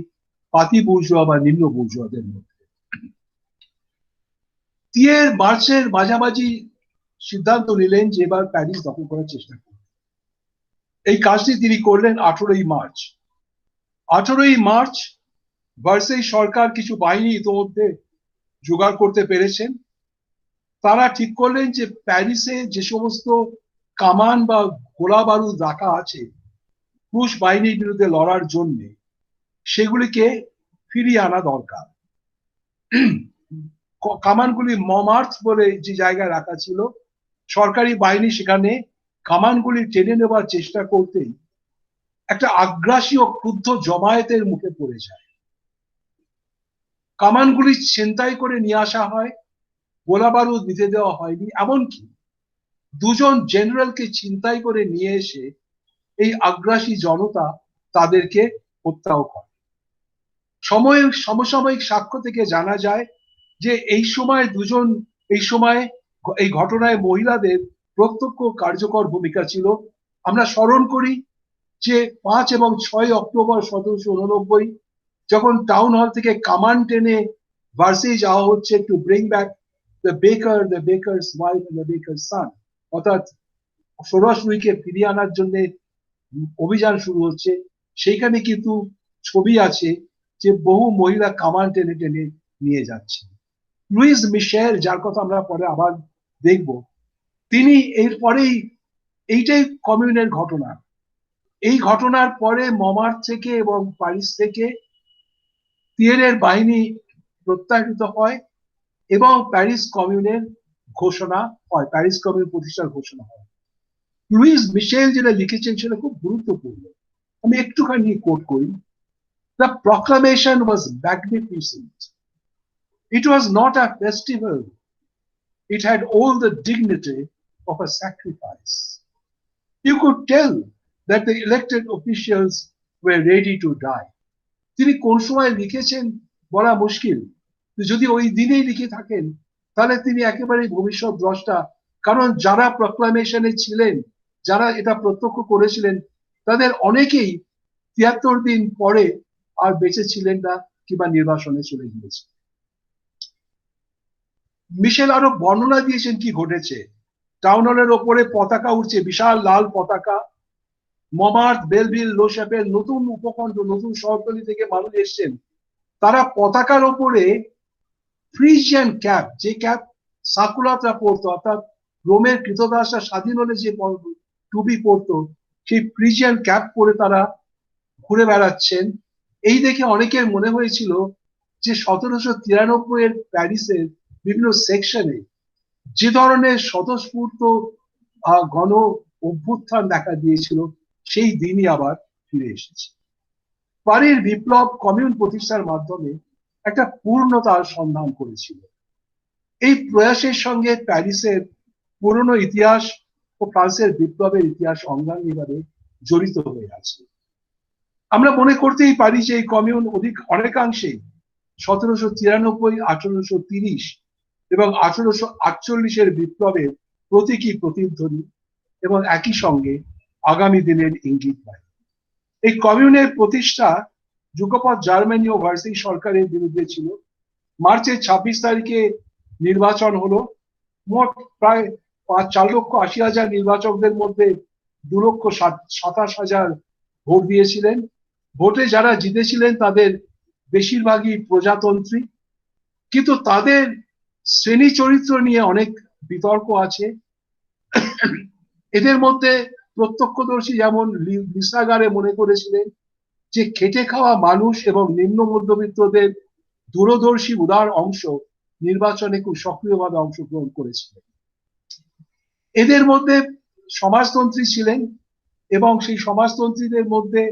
পাতি বুর্জোয়া বা নিম্ন বুর্জোয়াদের মধ্যে। তিয়ার মার্চের মাঝামাঝি সিদ্ধান্ত নিলেন যে এবার প্যারিস দখল করার চেষ্টা করবেন। এই কাজটি তিনি করলেন 18ই মার্চ। 18ই মার্চ ভার্সাই সরকার কিছু বাহিনী ইতিমধ্যে জোগাড় করতে পেরেছেন। তারা ঠিক করলেন যে প্যারিসে যে সমস্ত কামান বা গোলা বারুদ রাখা আছে রুশ বাহিনীর বিরুদ্ধে লড়ার জন্য, সেগুলিকে ফিরিয়ে আনা দরকার। কামানগুলি মমার্থ বলে যে জায়গায় রাখা ছিল, সরকারি বাহিনী সেখানে কামানগুলি টেনে নেবার চেষ্টা করতেই একটা আগ্রাসী ও ক্রুদ্ধ জমায়েতের মুখে পড়ে যায়। কামানগুলি ছিনতাই করে নিয়ে আসা হয়, গোলা বারুদ দিতে দেওয়া হয়নি, এমনকি দুজন জেনারেলকে ছিনতাই করে নিয়ে এসে এই আগ্রাসী জনতা তাদেরকে হত্যাও করে। সমসাময়িক সাক্ষ্য থেকে জানা যায় যে এই সময় এই ঘটনায় মহিলাদের প্রত্যক্ষ কার্যকর ভূমিকা ছিল। আমরা স্মরণ করি যে 5 এবং 6 অক্টোবর 1789 যখন টাউন হল থেকে কামান টেনে ভার্সেই যাওয়া হচ্ছে to bring back the baker's wife and the baker's son, অর্থাৎ সরাসরিকে ফিরিয়ে আনার জন্য অভিযান শুরু হচ্ছে, সেইখানে কিন্তু ছবি আছে যে বহু মহিলা কামান টেনে টেনে নিয়ে যাচ্ছে। লুইস মিশেল, যার কথা আমরা পরে আবার দেখব, তিনি এরপরেই, এইটাই কমিউনের ঘটনা, এই ঘটনার পরে মমার্থ থেকে এবং প্যারিস থেকে তিয়েরের বাহিনী প্রত্যাহৃত হয় এবং প্যারিস কমিউনের ঘোষণা হয়, প্যারিস কমিউন প্রতিষ্ঠার ঘোষণা হয়। লুইস মিশেল যেটা লিখেছেন সেটা খুব গুরুত্বপূর্ণ, আমি একটুখানি কোট করি। The proclamation was magnificent. It was not a festival. It had all the dignity of a sacrifice. You could tell that the elected officials were ready to die. তিনি কোন সময় লিখেছেন বলা মুশকিল, যদি ওই দিনেই লিখে থাকেন তাহলে তিনি একেবারে ভবিষ্যৎ দ্রষ্টা, কারণ যারা প্রক্লামেশনে ছিলেন, যারা এটা প্রত্যক্ষ করেছিলেন, তাদের অনেকেই 73 দিন পরে আর বেঁচে ছিলেন না কিংবা নির্বাসনে চলে গিয়েছে। মিশেল আরো বর্ণনা দিয়েছেন কি ঘটেছে। টাউন হলের ওপরে পতাকা উঠছে, বিশাল লাল পতাকা। মমার্থ, বেলভিল, লো শ্যাপেল, নতুন উপখণ্ড, নতুন শহরতলি থেকে মানুষ এসছেন, তারা পতাকার ওপরে ফ্রিজিয়ান ক্যাপ, যে ক্যাপ সাকুলাতরা পরতো, অর্থাৎ রোমের কৃতদাসরা স্বাধীন হলে যে টুপি পরতো, সেই ফ্রিজিয়ান ক্যাপ পরে তারা ঘুরে বেড়াচ্ছেন। এই দেখে অনেকের মনে হয়েছিল যে 1793 এর প্যারিসের বিভিন্ন সেকশনে যে ধরনের স্বতঃস্ফূর্ত গণ অভ্যুত্থান দেখা দিয়েছিল সেই দিনই আবার ফিরে এসেছে। পারির বিপ্লব কমিউন প্রতিষ্ঠার মাধ্যমে একটা পূর্ণতার সন্ধান করেছিল। এই প্রয়াসের সঙ্গে প্যারিসের পুরনো ইতিহাস ও ফ্রান্সের বিপ্লবের ইতিহাস অঙ্গাঙ্গিভাবে জড়িত হয়ে আছে। আমরা মনে করতেই পারি যে এই কমিউন অনেকাংশেই 1793, 1830 এবং 1848 বিপ্লবের প্রতীকী প্রতিধ্বনি এবং একই সঙ্গে আগামী দিনের ইঙ্গিত পায়। এই কমিউনের প্রতিষ্ঠা যুগপৎ জার্মানি ও ভার্সেই সরকারের বিরুদ্ধে ছিল। মার্চের 26 তারিখে নির্বাচন হলো। মোট প্রায় 4,80,000 নির্বাচকদের মধ্যে 2,27,000 ভোট দিয়েছিলেন। ভোটে যারা জিতেছিলেন তাদের বেশিরভাগই প্রজাতন্ত্রী, কিন্তু তাদের শ্রেণী চরিত্র নিয়ে অনেক বিতর্ক আছে। এদের মধ্যে প্রত্যক্ষদর্শী যেমন লিসাগারে মনে করেছিলেন যে খেটে খাওয়া মানুষ এবং নিম্ন মধ্যবিত্তদের দূরদর্শী উদার অংশ নির্বাচনে খুব সক্রিয়ভাবে অংশগ্রহণ করেছিলেন। এদের মধ্যে সমাজতন্ত্রী ছিলেন এবং সেই সমাজতন্ত্রীদের মধ্যে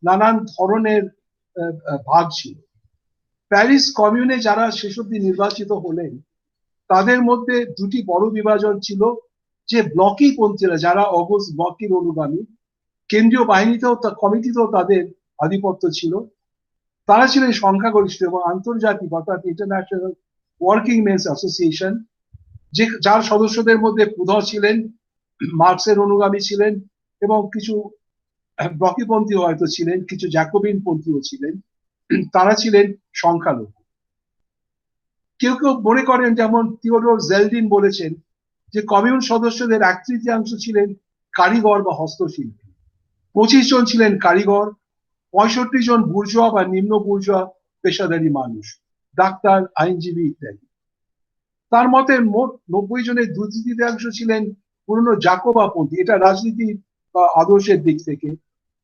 নানান ধরনের ভাগ ছিল। প্যারিস কমিউনে যারা শেষ অবধি নির্বাচিত হলেন তাদের মধ্যে দুটি বড় বিভাজন ছিল, যে ব্লকি পন্থীরা যারা অগস্ট ব্লকির অনুগামী, কেন্দ্রীয় বাহিনীতেও কমিটিতেও তাদের আধিপত্য ছিল, তারা ছিলেন সংখ্যাগরিষ্ঠ, এবং আন্তর্জাতিক অর্থাৎ ইন্টারন্যাশনাল ওয়ার্কিং মেন্স অ্যাসোসিয়েশন, যার সদস্যদের মধ্যে প্রুধ ছিলেন, মার্কসের অনুগামী ছিলেন এবং কিছু ব্লকিপন্থী হয়তো ছিলেন, কিছু জ্যাকোবিন পন্থীও ছিলেন, তারা ছিলেন সংখ্যালঘু। কেউ কেউ মনে করেন, যেমন থিওডোর জেলডিন বলেছেন, যে কমিউন সদস্যদের 1/3 ছিলেন কারিগর বা হস্তশিল্পী, 25 জন ছিলেন কারিগর, 65 জন বুর্জোয়া বা নিম্ন বুর্জোয়া পেশাদারী মানুষ, ডাক্তার, আইনজীবী ইত্যাদি। তার মতে মোট 90 জনের 2/3 ছিলেন পুরনো জাকোবাপন্থী, এটা রাজনীতি বা আদর্শের দিক থেকে,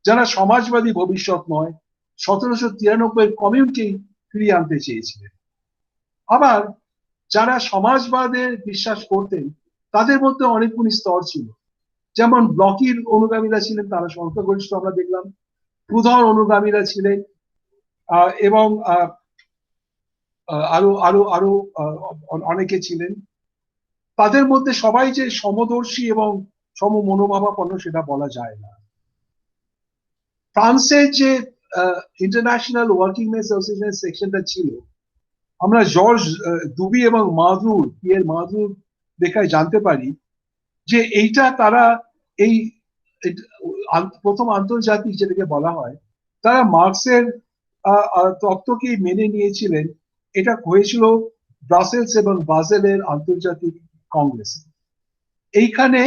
যারা সমাজবাদী ভবিষ্যৎ নয় 1793 কমিউনকেই ফিরিয়ে আনতে চেয়েছিলেন। আবার যারা সমাজবাদের বিশ্বাস করতেন তাদের মধ্যে অনেকগুলি স্তর ছিল, যেমন ব্লকির অনুগামীরা ছিলেন, তারা সংখ্যাগরিষ্ঠ আমরা দেখলাম, প্রুধর অনুগামীরা ছিলেন, এবং আরো আরো আরো অনেকে ছিলেন। তাদের মধ্যে সবাই যে সমদর্শী এবং সমমনোভাবাপন্ন সেটা বলা যায় না। ফ্রান্সের যে ইন্টারন্যাশনাল ওয়ার্কিং মেন অ্যাসোসিয়েশন সেকশনটা ছিল, আমরা জর্জ দুবি এবং মাদুর পিয়ের মাদুর দেখায় জানতে পারি যে এইটা তারা এই প্রথম আন্তর্জাতিক যেটাকে বলা হয়, তারা মার্কসের তত্ত্বকে মেনে নিয়েছিলেন। এটা হয়েছিল ব্রাসেলস এবং বাজেলের আন্তর্জাতিক কংগ্রেস। এইখানে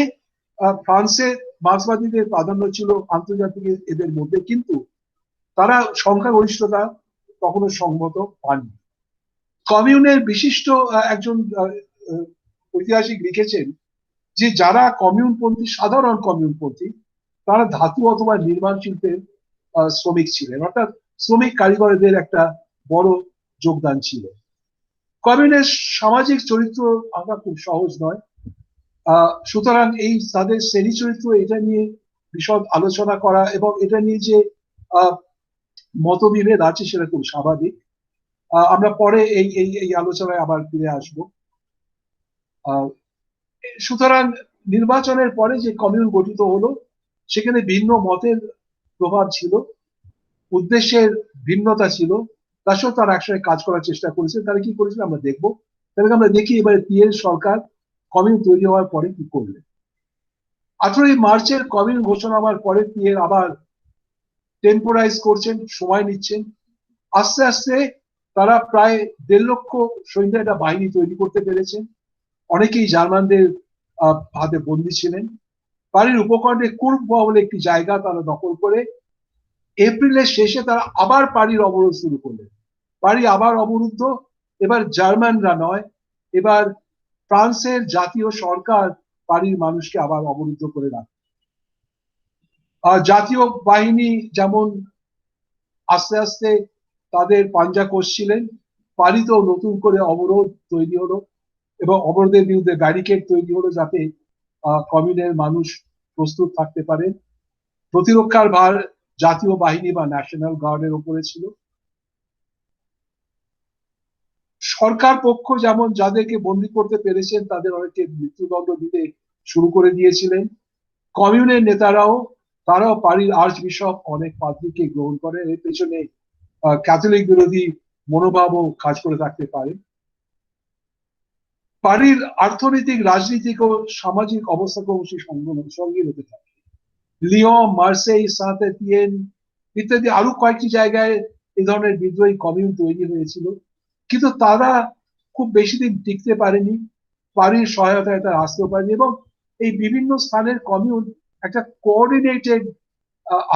ফ্রান্সের মার্ক্সবাদীদের প্রাধান্য ছিল আন্তর্জাতিক এদের মধ্যে, কিন্তু তারা সংখ্যাগরিষ্ঠতা কখনো সম্মত পাননি। কমিউনের বিশিষ্ট একজন ঐতিহাসিক লিখেছেন যে যারা কমিউনপন্থী, সাধারণ কমিউনপন্থী, তারা ধাতু অথবা নির্মাণ শিল্পের শ্রমিক ছিলেন, অর্থাৎ শ্রমিক কারিগরদের একটা বড় যোগদান ছিল। কমিউনের সামাজিক চরিত্র আঁকা খুব সহজ নয়, সুতরাং এই তাদের শ্রেণী চরিত্র এটা নিয়ে বিশদ আলোচনা করা এবং এটা নিয়ে যে মতবিভেদ আছে সেটা খুব স্বাভাবিক। আমরা পরে এই আলোচনায় আবার ফিরে আসব। সুতরাং নির্বাচনের পরে যে কমিউন গঠিত হলো, সেখানে ভিন্ন মতের প্রভাব ছিল, উদ্দেশ্যের ভিন্নতা ছিল, তার সত্ত্বেও তারা একসঙ্গে কাজ করার চেষ্টা করেছে। তারা কি করেছিল আমরা দেখবো। তাহলে আমরা দেখি এবারে পিয়ের সরকার কমিউন তৈরি হওয়ার পরে কি করলেন। 18ই মার্চের কমিউন ঘোষণা হওয়ার পরে পিয়ের আবার টেম্পোরাইজ করছেন, সময় নিচ্ছেন। আস্তে আস্তে তারা প্রায় 1.5 লক্ষ সৈন্যের একটা বাহিনী তৈরি করতে পেরেছেন। অনেকেই জার্মানদের হাতে বন্দী ছিলেন। পারির উপকণ্ঠে কুর্ব বলে একটি জায়গা তারা দখল করে এপ্রিলের শেষে তারা আবার পারির অবরোধ শুরু করলেন। পারি আবার অবরুদ্ধ। এবার জার্মানরা নয়, এবার ফ্রান্সের জাতীয় সরকার পারির মানুষকে আবার অবরুদ্ধ করে রাখে। জাতীয় বাহিনী যেমন আস্তে আস্তে তাদের পাঞ্জা কষছিলেন, পারিতেও নতুন করে অবরোধ তৈরি হলো এবং অবরোধের বিরুদ্ধে ব্যারিকেড তৈরি হলো, যাতে কমিউনের মানুষ প্রস্তুত থাকতে পারে। প্রতিরক্ষার ভার জাতীয় বাহিনী বা ন্যাশনাল গার্ডের উপরে ছিল। সরকার পক্ষ যেমন যাদেরকে বন্দী করতে পেরেছেন তাদের অনেকে মৃত্যুদণ্ড দিতে শুরু করে দিয়েছিলেন। কমিউনের নেতারাও তারাও পারির আর্চ বিশপ অনেক পাদ্রীকে গ্রহণ করে। এর পেছনে ক্যাথলিক বিরোধী মনোভাবও কাজ করে থাকতে পারে। পারির অর্থনৈতিক, রাজনৈতিক ও সামাজিক অবস্থা ক্রমশ সঙ্গীন হতে থাকে। লিয়ন, মার্সেই, সাঁত-এতিয়েন ইত্যাদি আরো কয়েকটি জায়গায় এই ধরনের বিদ্রোহী কমিউন তৈরি হয়েছিল, কিন্তু তারা খুব বেশি দিন টিকতে পারেনি। পারির সহায়তায় তারা আসতেও পারেনি এবং এই বিভিন্ন স্থানের কমিউন একটা কোঅর্ডিনেটেড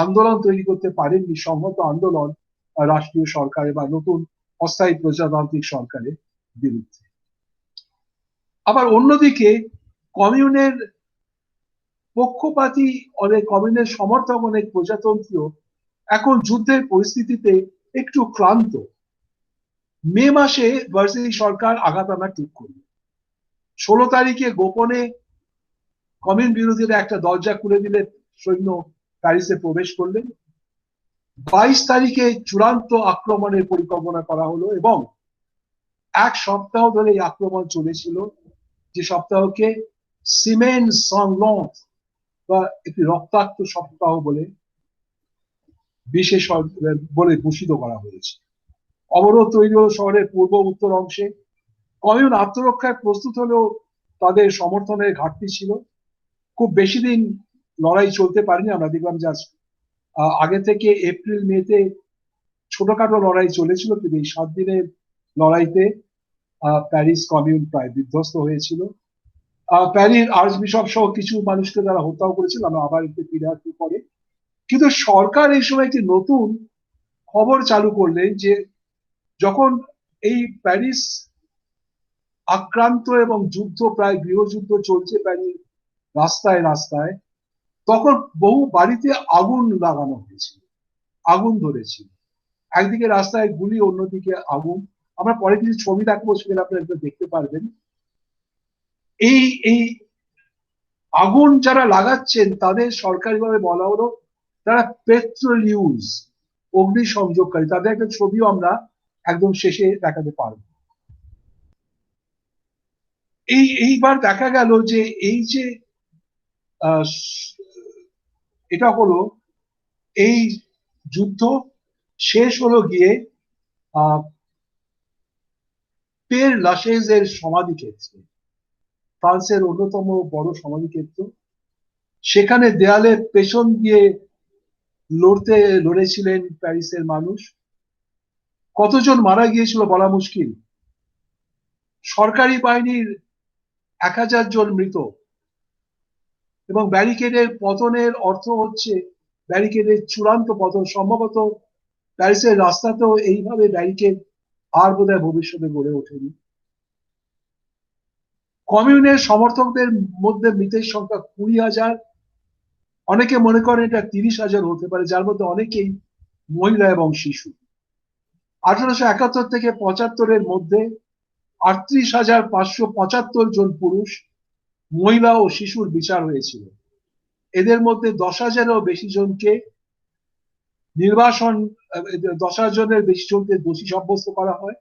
আন্দোলন তৈরি করতে পারেননি, সংহত আন্দোলন রাষ্ট্রীয় সরকারে বা নতুন অস্থায়ী প্রজাতান্ত্রিক সরকারের বিরুদ্ধে। আবার অন্যদিকে কমিউনের পক্ষপাতী অনেক, কমিউনের সমর্থক অনেক প্রজাতন্ত্রীও এখন যুদ্ধের পরিস্থিতিতে একটু ক্লান্ত। মে মাসে ভার্সাই সরকার আঘাত আনা ঠিক করল। 16 তারিখে গোপনে কমিউন বিরোধীরা একটা দরজা খুলে দিলে সৈন্য প্যারিসে প্রবেশ করলেন। 22 তারিখে চূড়ান্ত আক্রমণের পরিকল্পনা করা হলো এবং 1 সপ্তাহ ধরে এই আক্রমণ চলেছিল, যে সপ্তাহকে সিমেন সংলং বা একটি রক্তাক্ত সপ্তাহ বলে বিশেষ বলে ভূষিত করা হয়েছে। অবরোধ তৈরি হলো শহরের পূর্ব উত্তর অংশে। কমিউন আত্মরক্ষায় প্রস্তুত হলেও তাদের সমর্থনের ঘাটতি ছিল। খুব বেশি দিন লড়াই চলতে পারেনি। আমরা দেখলাম যে আগে থেকে এপ্রিল মেতে ছোটখাটো লড়াই চলেছিল, কিন্তু এই 7 দিনের লড়াইতে প্যারিস কমিউন প্রায় বিধ্বস্ত হয়েছিল। প্যারিস আর্চবিশপ সহ কিছু মানুষকে তারা হত্যাও করেছিল। আমরা আবার একটু ফিরে আসতে পরে। কিন্তু সরকার এই সময় একটি নতুন খবর চালু করলেন যে যখন এই প্যারিস আক্রান্ত এবং যুদ্ধ, প্রায় গৃহযুদ্ধ চলছে প্যারিস রাস্তায় রাস্তায়, তখন বহু বাড়িতে আগুন লাগানো হয়েছিল, আগুন ধরেছিল। একদিকে রাস্তায় গুলি, অন্যদিকে আগুন। আমরা পরে কিছু ছবি দেখবো, সেখানে আপনারা দেখতে পারবেন। এই আগুন যারা লাগাচ্ছেন তাদের সরকারিভাবে বলা হলো তারা পেট্রোলিউজ, অগ্নি সংযোগকারী। তাদের একটা ছবিও আমরা একদম শেষে দেখাতে পারবো। এইবার দেখা গেল যে এই যে এটা হলো এই যুদ্ধ শেষ হলো গিয়ে পের লাশেজের সমাধিক্ষেত্রে, ফ্রান্সের অন্যতম বড় সমাধিক্ষেত্র। সেখানে দেয়ালে পেছন দিয়ে লড়েছিলেন প্যারিসের মানুষ। কতজন মারা গিয়েছিল বলা মুশকিল। সরকারি বাহিনীর 1000 জন মৃত, এবং ব্যারিকেডের পতনের অর্থ হচ্ছে ব্যারিকেডের চূড়ান্ত পতন। সম্ভবত প্যারিসের রাস্তাতেও এইভাবে ব্যারিকেড আর বোধহয় ভবিষ্যতে গড়ে ওঠেনি। কমিউনের সমর্থকদের মধ্যে মৃতের সংখ্যা 20,000, অনেকে মনে করেন এটা 30,000 হতে পারে, যার মধ্যে অনেকেই মহিলা এবং শিশু। 1871 থেকে 75-এর মধ্যে 38,575 জন পুরুষ, মহিলা ও শিশুর বিচার হয়েছিল। এদের মধ্যে 10,000-এরও বেশি জনকে 10,000 জনের বেশি জনকে দোষী সাব্যস্ত করা হয়।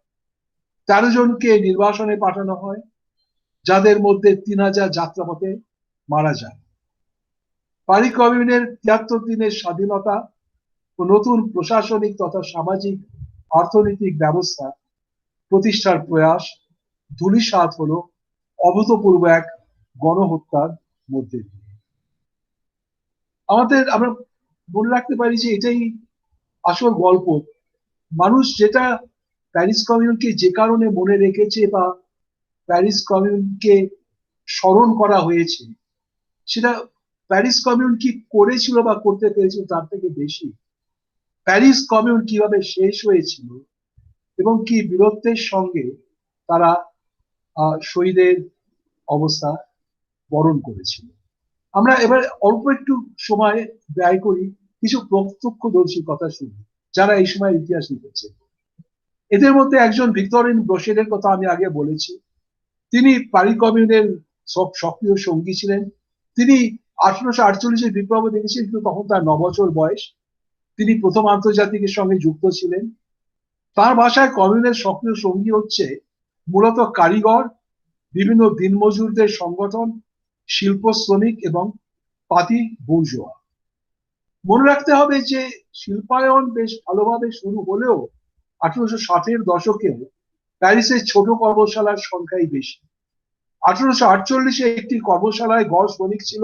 13 জনকে নির্বাসনে পাঠানো হয়, যাদের মধ্যে 3,000 যাত্রাপথে মারা যায়। পারি কমিউনের 73 দিনের স্বাধীনতা ও নতুন প্রশাসনিক তথা সামাজিক অর্থনৈতিক ব্যবস্থা প্রতিষ্ঠার প্রয়াস ধূলিসাৎ হলো অভূতপূর্ব এক গণহত্যার মধ্যে দিয়ে। আমরা মনে রাখতে পারি যে এটাই আসল গল্প। মানুষ যেটা প্যারিস কমিউনকে যে কারণে মনে রেখেছে বা প্যারিস কমিউনকে স্মরণ করা হয়েছে, সেটা প্যারিস কমিউন কি করেছিল বা করতে পেরেছিল তার থেকে বেশি প্যারিস কমিউন কিভাবে শেষ হয়েছিল এবং কি বীরত্বের সঙ্গে তারা শহীদের অবস্থা বরণ করেছিল। আমরা এবার অল্প একটু সময় ব্যয় করি কিছু প্রত্যক্ষদর্শীর কথা শুনি, যারা এই সময় ইতিহাস লিখেছে। এদের মধ্যে একজন ভিক্টোরিন ব্রোশেরের কথা আমি আগে বলেছি। তিনি পারি কমিউনের সক্রিয় সঙ্গী ছিলেন। তিনি 1848-এর বিপ্লব দেখেছিলেন, কিন্তু তখন তার 9 বছর বয়স। তিনি প্রথম আন্তর্জাতিকের সঙ্গে যুক্ত ছিলেন। তার ভাষায় কমিউনের সক্রিয় সঙ্গী হচ্ছে মূলত কারিগর, বিভিন্ন দিনমজুরদের সংগঠন, শিল্প শ্রমিক এবং পাতি বুর্জোয়া। মনে রাখতে হবে যে শিল্পায়ন বেশ ভালোভাবে শুরু হলেও 1860-এর দশকে প্যারিসের ছোট কর্মশালার সংখ্যাই বেশি। 1848-এ একটি কর্মশালায় গড় শ্রমিক ছিল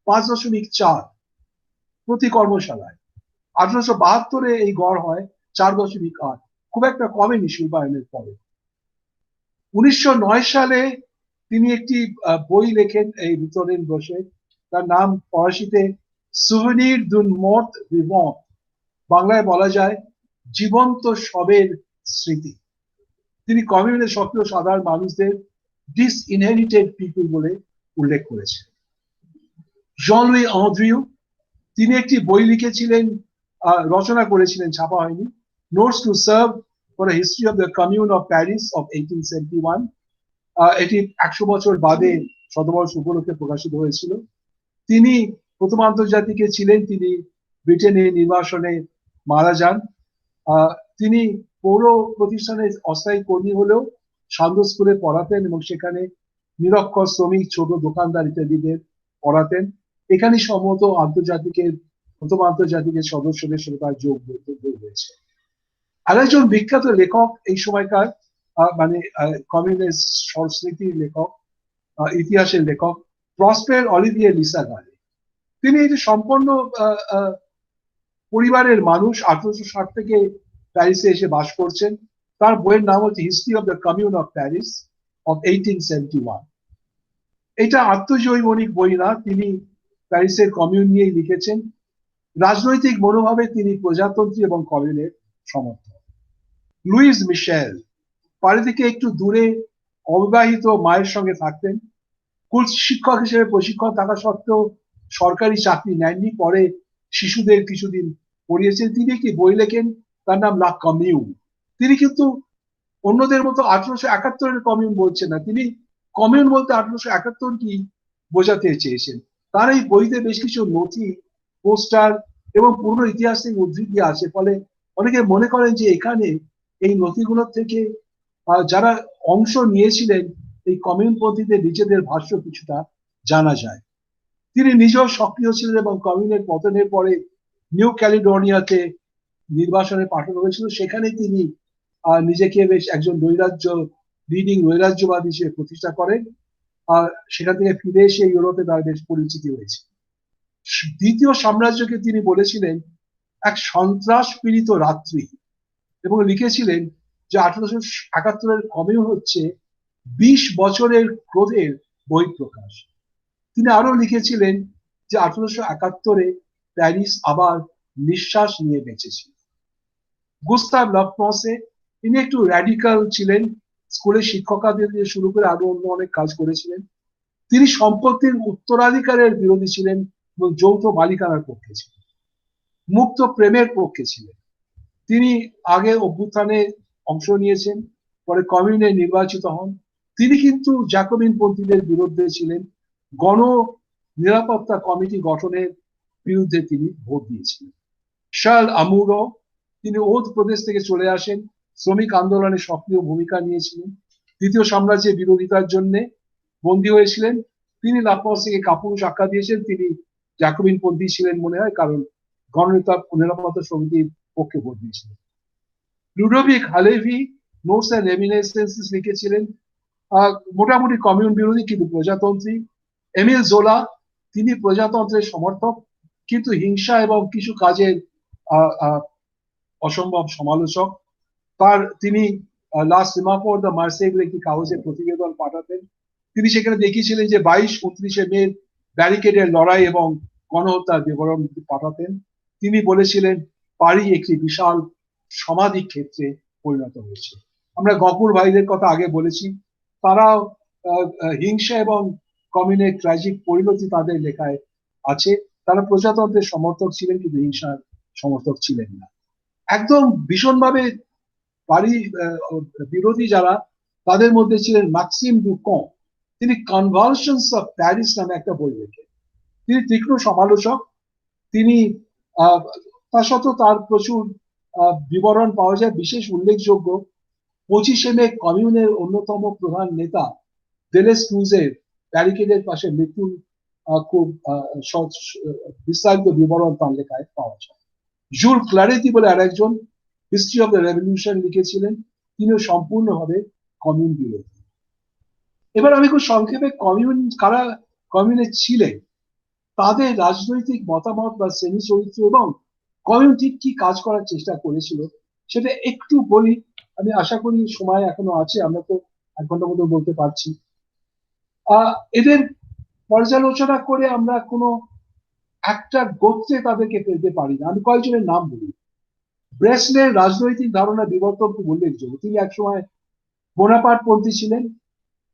5.4 প্রতি কর্মশালায়। 1872-এ এই গড় হয় 4.8, খুব একটা কমেনি শিল্পায়নের পরে। 1909 সালে তিনি একটি বই লেখেন, এই ভিক্টোরিন ব্রোশের, তার নাম ফরাসিতে সুভেনির দুন মর্ত ভিভান্ট, বাংলায় বলা যায় জীবন্ত শবের স্মৃতি। তিনি কমিউনের সক্রিয় সাধারণ মানুষদের ডিসইনহেরিটেড পিপল বলে উল্লেখ করেছেন। জন লুই অঁদ্রিউ, তিনি একটি বই লিখেছিলেন, রচনা করেছিলেন, ছাপা হয়নি, notes to serve for a history of the commune of Paris of 1871। এটি 100 বছর বাদে শতবর্ষ উপলক্ষে প্রকাশিত হয়েছিল। তিনি প্রথম আন্তর্জাতিকে ছিলেন। তিনি ব্রিটেনে নির্বাসনে মারা যান। তিনি পৌর প্রতিষ্ঠানের অস্থায়ী কর্মী হলেও সান্ধ্য স্কুলে পড়াতেন এবং সেখানে নিরক্ষর শ্রমিক, ছোট দোকানদার ইত্যাদিদের পড়াতেন। এখানে সম্ভবত প্রথম আন্তর্জাতিকের সদস্যদের সাথে তার যোগ হয়েছে। আরেকজন বিখ্যাত লেখক এই সময়কার, মানে কমিউনিস্ট সংস্কৃতির লেখক, ইতিহাসের লেখক, প্রসপের অলিভিয়ে লিসাগারে। তিনি এটি সম্পন্ন পরিবারের মানুষ, 1860 থেকে প্যারিসে এসে বাস করছেন। তার বইয়ের নাম হচ্ছে history of the commune of Paris of 1871। এটা আত্মজৈবনিক বই না, তিনি প্যারিসের কমিউন নিয়েই লিখেছেন। রাজনৈতিক মনোভাবে তিনি প্রজাতন্ত্রী এবং কমিউনের সমর্থক। লুইস মিশেল পারি থেকে একটু দূরে অবিবাহিত মায়ের সঙ্গে থাকতেন। স্কুল শিক্ষক হিসেবে প্রশিক্ষণ থাকা সত্ত্বেও সরকারি চাকরি নেননি। পরে শিশুদের কিছুদিন পড়িয়েছেন। তিনি একটি বই লেখেন, তার নাম লা কমিউন। তিনি কিন্তু অন্যদের মতো 1871-এর কমিউন বলছেন না, তিনি কমিউন বলতে 1871 কি বোঝাতে চেয়েছেন। তার এই বইতে বেশ কিছু নথি, পোস্টার এবং পুরনো ইতিহাস থেকে উদ্ধৃতি আছে। ফলে অনেকে মনে করেন যে এখানে এই নথিগুলোর থেকে যারা অংশ নিয়েছিলেন এই কমিউনপন্থীদের নিজেদের ভাষ্য কিছুটা জানা যায়। তিনি নিজেও সক্রিয় ছিলেন এবং কমিউনের পতনের পরে নিউ ক্যালিডোনিয়াতে নির্বাসনে পাঠানো হয়েছিল। সেখানে তিনি নিজেকে বেশ একজন লিডিং নৈরাজ্যবাদী হিসেবে প্রতিষ্ঠা করেন। আর সেখান থেকে ফিরে এসে ইউরোপে তার বেশ পরিচিতি হয়েছে। দ্বিতীয় সাম্রাজ্যকে তিনি বলেছিলেন এক সন্ত্রাস পীড়িত রাত্রি, এবং লিখেছিলেন যে 1871 কমিউন হচ্ছে 20 বছরের ক্রোধের বহিঃপ্রকাশ। তিনি আরো লিখেছিলেন যে 1871 প্যারিস আবার নিঃশ্বাস নিয়ে বেঁচেছিল। গুস্তাভ ল্যাপ্রসে, তিনি একটু র্যাডিক্যাল ছিলেন, স্কুলের শিক্ষকদের দিয়ে শুরু করে আরো অন্য অনেক কাজ করেছিলেন। তিনি সম্পত্তির উত্তরাধিকারের বিরোধী ছিলেন এবং যৌথ মালিকানার পক্ষে ছিলেন, মুক্ত প্রেমের পক্ষে ছিলেন। তিনি আগে অভ্যুত্থানে অংশ নিয়েছেন, পরে কমিউনে নির্বাচিত হন। তিনি কিন্তু জ্যাকোবিন পন্থীদের বিরুদ্ধে ছিলেন, গণ নিরাপত্তা কমিটি গঠনের বিরুদ্ধে তিনি ভোট দিয়েছিলেন। শার্ল আমুরো, তিনি ওধ প্রদেশ থেকে চলে আসেন, শ্রমিক আন্দোলনে সক্রিয় ভূমিকা নিয়েছিলেন, তৃতীয় সাম্রাজ্যের বিরোধিতার জন্য বন্দী হয়েছিলেন। তিনি লাপ্রসকে কাপুরুষ আখ্যা দিয়েছেন, তিনি জ্যাকোবিন পন্থী ছিলেন মনে হয়, কারণ নিরাপত্তা সমিতির পক্ষে ভোট দিয়েছিলেন। লুডোভিক হালেভি নোটস এন্ড রেমিনিসেন্সেস লিখেছিলেন, মোটামুটি কমিউন বিরোধী কিন্তু প্রজাতন্ত্রী। এমিল জোলা, তিনি প্রজাতন্ত্রের সমর্থক কিন্তু হিংসা এবং কিছু কাজের অসম্ভব সমালোচক। তিনি লাস্ট সিমাফোর দ্য মার্সেই বলে একটি কাগজের প্রতিবেদন পাঠাতেন। তিনি সেখানে দেখিয়েছিলেন যে 22-29 মে ব্যারিকেডের লড়াই এবং গণহত্যার বিবরণ পাঠাতেন। তিনি বলেছিলেন পারি একটি বিশাল সমাধি ক্ষেত্রে পরিণত হয়েছে। আমরা গফুর ভাইদের কথা আগে বলেছি, তারাও হিংসা এবং কমিউনের ট্র্যাজিক পরিণতি তাদের লেখায় আছে। তারা প্রজাতন্ত্রের সমর্থক ছিলেন কিন্তু হিংসার সমর্থক ছিলেন না। একদম ভীষণভাবে বিরোধী যারা, তাদের মধ্যে ছিলেন ম্যাক্সিম ডুকন। তিনি কনভালশনস অফ প্যারিস নামে একটা বই লেখেন। তিনি তীক্ষ্ণ সমালোচক। তিনি তার সত্ত্বেও তার প্রচুর বিবরণ পাওয়া যায়। বিশেষ উল্লেখযোগ্য 25 মে কমিউনের অন্যতম প্রধান নেতা দেলেস ক্রুজের ব্যারিকেডের পাশে মৃত্যুর খুব বিস্তারিত বিবরণ তার লেখায় পাওয়া যায়। জুল ক্লারেতি বলে আরেকজন হিস্ট্রি অফ দ্য রেভলিউশন লিখেছিলেন, তিনিও সম্পূর্ণভাবে কমিউন বিরোধী। এবার আমি খুব সংক্ষেপে কারা কমিউনে ছিলেন, তাদের রাজনৈতিক মতামত বা শ্রেণী চরিত্র এবং কমিউন ঠিক কি কাজ করার চেষ্টা করেছিল সেটা একটু বলি। আমি আশা করি সময় এখনো আছে, আমরা তো 1 ঘন্টার মতো বলতে পারছি। এদের পর্যালোচনা করে আমরা কোনো একটা গোত্রে তাদেরকে ফেলতে পারি না। আমি কয়েকজনের নাম বলি। ব্রেসলের রাজনৈতিক ধারণা বিবর্তন খুব উল্লেখযোগ্য। তিনি একসময় বোনাপার্টপন্থী ছিলেন,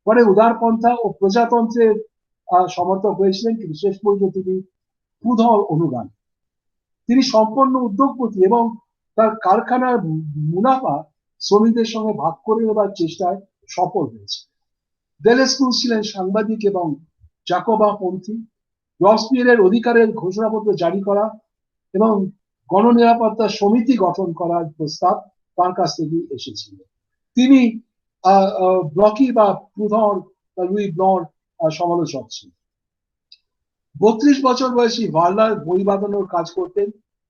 পরে উদারপন্থা ও প্রজাতন্ত্রের সমর্থক হয়েছিলেন, কিন্তু শেষ পর্যন্ত তিনি পুধর অনুগামী। তিনি সম্পন্ন উদ্যোগপতি এবং তার কারখানার মুনাফা শ্রমিকদের সঙ্গে ভাগ করে নেবার চেষ্টায় সফল হয়েছে। দেলেস্ক্রুজ ছিলেন সাংবাদিক এবং জাকোবাপন্থী। রসপিয়ারের অধিকারের ঘোষণাপত্র জারি করা এবং গণনিরাপত্তা সমিতি গঠন করার প্রস্তাব তার কাছ থেকেই এসেছিল। তিনি ব্লকি বা প্রুধর বা লুই ব্লর সমালোচক ছিলেন। 32 বছর বয়সী ভার্লার বই বাঁধানোর কাজ করতেন।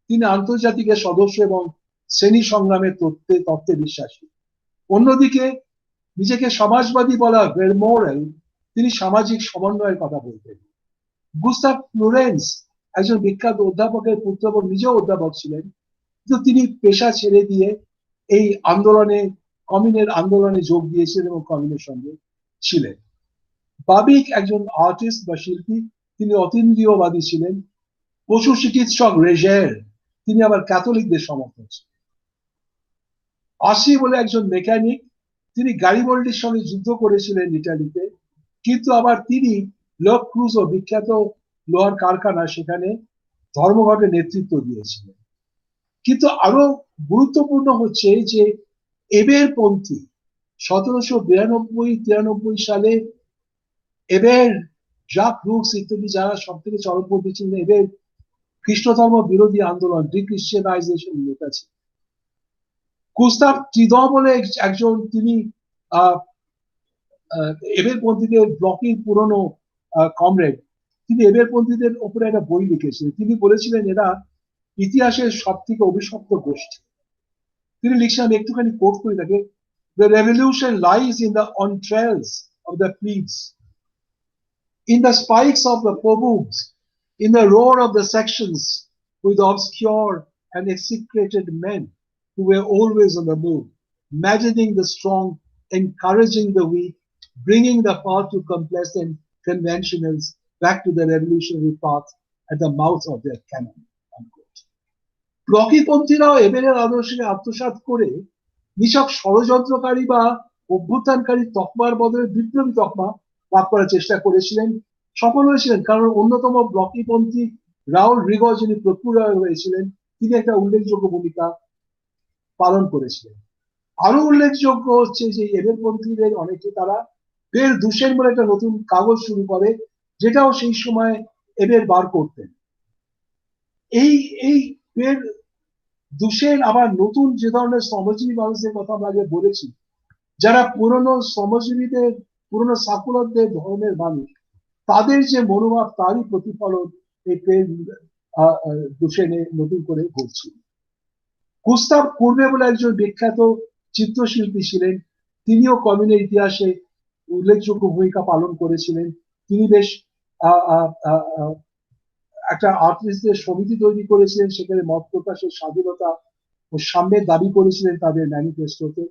তিনি আন্তর্জাতিকের সদস্য এবং শ্রেণী সংগ্রামের তত্ত্বে বিশ্বাসী। অন্যদিকে নিজেকে সমাজবাদী বলা ভেরমোরেল, তিনি সামাজিক সমন্বয়ের কথা বলতেন। গুস্তাভ ফ্লোরেন্স একজন বিখ্যাত অধ্যাপকের পুত্র এবং নিজেও অধ্যাপক ছিলেন, কিন্তু তিনি পেশা ছেড়ে দিয়ে এই কমিউনের আন্দোলনে যোগ দিয়েছিলেন এবং কমিউনের সঙ্গে ছিলেন। বাবিক একজন আর্টিস্ট বা শিল্পী, তিনি অতীন্দ্রিয়বাদী ছিলেন। পশু চিকিৎসক রেজের, তিনি আবার ক্যাথলিকদের সমর্থক ছিলেন। আসি বলে একজন মেকানিক, তিনি গারিবল্ডির সঙ্গে যুদ্ধ করেছিলেন ইটালিতে, কিন্তু আবার তিনি লোক ক্রুজ ও বিখ্যাত লোহার কারখানা সেখানে ধর্মঘটে নেতৃত্ব দিয়েছিলেন। কিন্তু আরো গুরুত্বপূর্ণ হচ্ছে যে এবের পন্থী 1792-93 সালে এবের জাক রুক্স ইত্যাদি যারা সব থেকে চরমপন্থী ছিলেন, এবের খ্রিস্ট ধর্ম বিরোধী আন্দোলন ডিক্রিশ্চিয়ানাইজেশন নেতা ছিলেন। গুস্তাভ টিদ বলে একজন, তিনি এবের পন্থীদের ব্লকের পুরনো কমরেড, তিনি এবেরপন্থীদের ওপরে একটা বই লিখেছিলেন। তিনি বলেছিলেন এরা ইতিহাসের সব থেকে অভিশপ্ত গোষ্ঠী। তিনি লিখছেন, আমি একটুখানি কোট করি তাকে, "The revolution lies in the entrails of the plebes, in the spikes of the faubourgs, in the roar of the sections, with obscure and execrated men who were always on the move, maddening the strong, encouraging the weak, bringing the far too complacent conventionals back to the revolutionary path at the mouth of their cannon." ব্লকিপন্থীরাও এবেরের আদর্শকে আত্মসাৎ করে নিছক ষড়যন্ত্রকারী বা অভ্যুত্থানকারী তকমার বদলে বিপ্লবী তকমা লাভ করার চেষ্টা করেছিলেন, সফল হয়েছিলেন। কারণ অন্যতম ব্লকিপন্থী রাউল রিগর, যিনি প্রকুরার হয়েছিলেন, তিনি একটা উল্লেখযোগ্য ভূমিকা পালন করেছিলেন। আরো উল্লেখযোগ্য হচ্ছে যে এবেরপন্থীদের অনেকে তারা বের দুশের বলে একটা নতুন কাগজ শুরু করে, যেটাও সেই সময় এবের বার করতেন। এই এই বের দুশের আবার নতুন যে ধরনের শ্রমজীবী মানুষদের কথা আমরা আগে বলেছি, যারা পুরনো শ্রমজীবীদের, পুরনো সাকুলরদের ধর্মের মানুষ, তাদের যে মনোভাব, তারই প্রতিফলন এই প্রেম দুশেনে নতুন করে ঘটছিল। গুস্তাভ কুর্বে বলে একজন বিখ্যাত চিত্রশিল্পী ছিলেন, তিনিও কমিউনের ইতিহাসে উল্লেখযোগ্য ভূমিকা পালন করেছিলেন। তিনি বেশ একটা আর্টিস্টদের সমিতি তৈরি করেছিলেন, সেখানে মত প্রকাশের স্বাধীনতা ও সাম্যের দাবি করেছিলেন তাদের ম্যানিফেস্টোতে।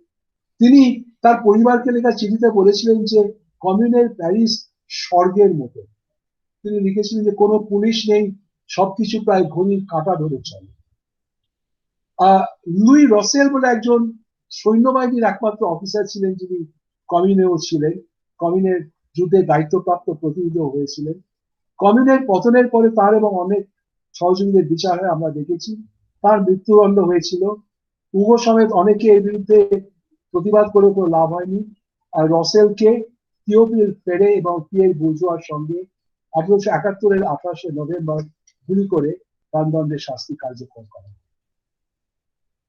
তিনি তার পরিবারকে লেখা চিঠিতে বলেছিলেন যে কমিউনের প্যারিস স্বর্গের মতো। তিনি লিখেছিলেন যে কোনো পুলিশ নেই, সবকিছু প্রায় ঘড়ির কাঁটা ধরে চলে। লুই রসেল বলে একজন সৈন্যবাহিনীর একমাত্র অফিসার ছিলেন, যিনি কমিউনেও ছিলেন, কমিউনের যুদ্ধে দায়িত্বপ্রাপ্ত প্রতিনিধি হয়েছিলেন। কমিউনের পতনের পরে তার এবং অনেক সহযোগীদের বিচার হয়, আমরা দেখেছি। তার মৃত্যুদণ্ড হয়েছিল। উগো সমেত অনেকে এর বিরুদ্ধে প্রতিবাদ করে কোনো লাভ হয়নি। আর রসেলকে থিওফিল ফেরে এবং পিয়ের বুর্জোয়ার সঙ্গে 1871-এর 28শে নভেম্বর গুলি করে প্রাণদণ্ডের শাস্তি কার্যকর করা।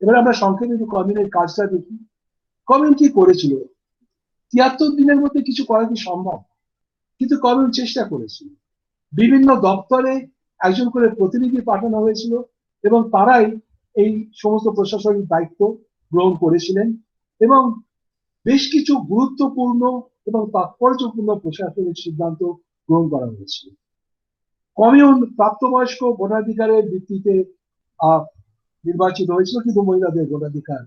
এবার আমরা সংক্ষেপে একটু কমিউনের কাজটা দেখি। কমিউন কি করেছিল? 73 দিনের মধ্যে কিছু করা কি সম্ভব? কিন্তু কমিউন চেষ্টা করেছিল। বিভিন্ন দপ্তরে একজন করে প্রতিনিধি পাঠানো হয়েছিল এবং তারাই এই সমস্ত প্রশাসনিক দায়িত্ব গ্রহণ করেছিলেন এবং বেশ কিছু গুরুত্বপূর্ণ এবং তাৎপর্যপূর্ণ প্রশাসনিক সিদ্ধান্ত গ্রহণ করা হয়েছিল। কমিউন প্রাপ্তবয়স্ক ভোটাধিকারের ভিত্তিতে নির্বাচিত হয়েছিল, কিন্তু মহিলাদের ভোটাধিকার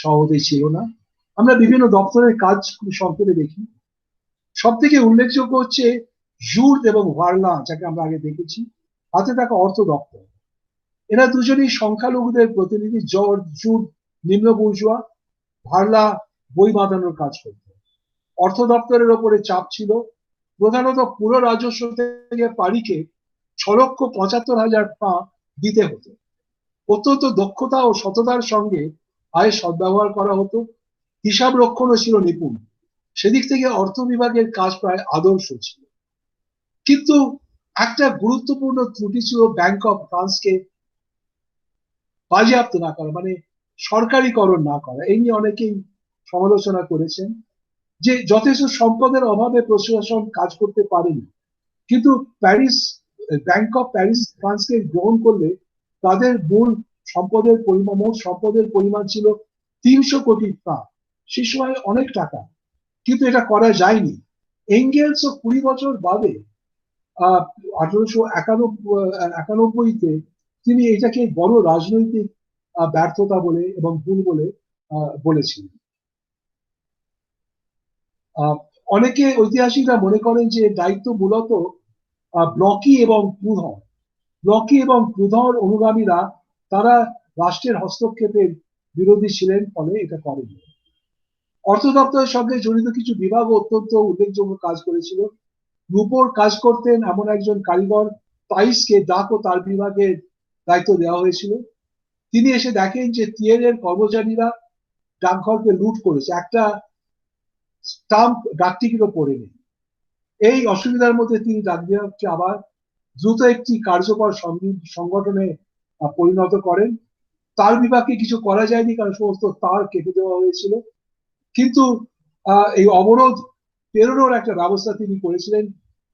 সহজেই ছিল না। আমরা বিভিন্ন দপ্তরের কাজ খুব সংক্ষেপে দেখি। সব থেকে উল্লেখযোগ্য হচ্ছে জুড এবং ভার্লা, যাকে আমরা আগে দেখেছি, হাতে থাকা অর্থ দপ্তর। এরা দুজনই সংখ্যালঘুদের প্রতিনিধি। জুড নিম্ন বুর্জোয়া, ভার্লা বই বাঁধানোর কাজ করত। অর্থ দপ্তরের ওপরে চাপ ছিল প্রধানত পুরো রাজস্ব থেকে পারিকে 6,75,000 ফ্রাঁ দিতে হতো। অত্যন্ত দক্ষতা ও সততার সঙ্গে আয়ের সদ্ব্যবহার করা হতো। হিসাব রক্ষণও ছিল নিপুণ। সেদিক থেকে অর্থ বিভাগের কাজ প্রায় আদর্শ ছিল। কিন্তু একটা গুরুত্বপূর্ণ ত্রুটি ছিল ব্যাংক অফ ফ্রান্সকে বাজেয়াপ্ত না করা, মানে সরকারিকরণ না করা। এই নিয়ে অনেকেই সমালোচনা করেছেন যে যথেষ্ট সম্পদের অভাবে প্রশাসন কাজ করতে পারেনি। কিন্তু প্যারিস, ব্যাংক অফ প্যারিস ফ্রান্সকে গ্রহণ করলে তাদের মূল সম্পদের পরিমাণ, মোট সম্পদের পরিমাণ ছিল 300 কোটি ফ্রাঁ। সে সময় অনেক টাকা, কিন্তু এটা করা যায়নি। এঙ্গেলস 20 বছর বাদে 1891-তে তিনি এটাকে বড় রাজনৈতিক ব্যর্থতা বলে এবং ভুল বলে বলেছিলেন। অনেকে ঐতিহাসিকরা মনে করেন যে দায়িত্ব মূলত ব্লকি এবং ক্রুধর। ব্লকি এবং ক্রুধর অনুগামীরা তারা রাষ্ট্রের হস্তক্ষেপের বিরোধী ছিলেন, ফলে এটা করেনি। অর্থ দপ্তরের সঙ্গে জড়িত কিছু বিভাগ অত্যন্ত উল্লেখযোগ্য কাজ করেছিল। রূপোর কাজ করতেন এমন একজন কারিগর তাইসকে ডাক ও তার বিভাগের দায়িত্ব দেওয়া হয়েছিল। তিনি এসে দেখেন যে তিয়েরের কর্মচারীরা ডাকঘরকে লুট করেছে, একটা স্টাম্প ডাকটিকিটও পড়েনি। এই অসুবিধার মধ্যে তিনি ডাক বিভাগকে আবার দ্রুত একটি কার্যকর সংগঠনে পরিণত করেন। তার বিভাগকে কিছু করা যায়নি, কারণ সমস্ত তার কেটে দেওয়া হয়েছিল। কিন্তু এই অবরোধ পেরোনোর একটা ব্যবস্থা তিনি করেছিলেন।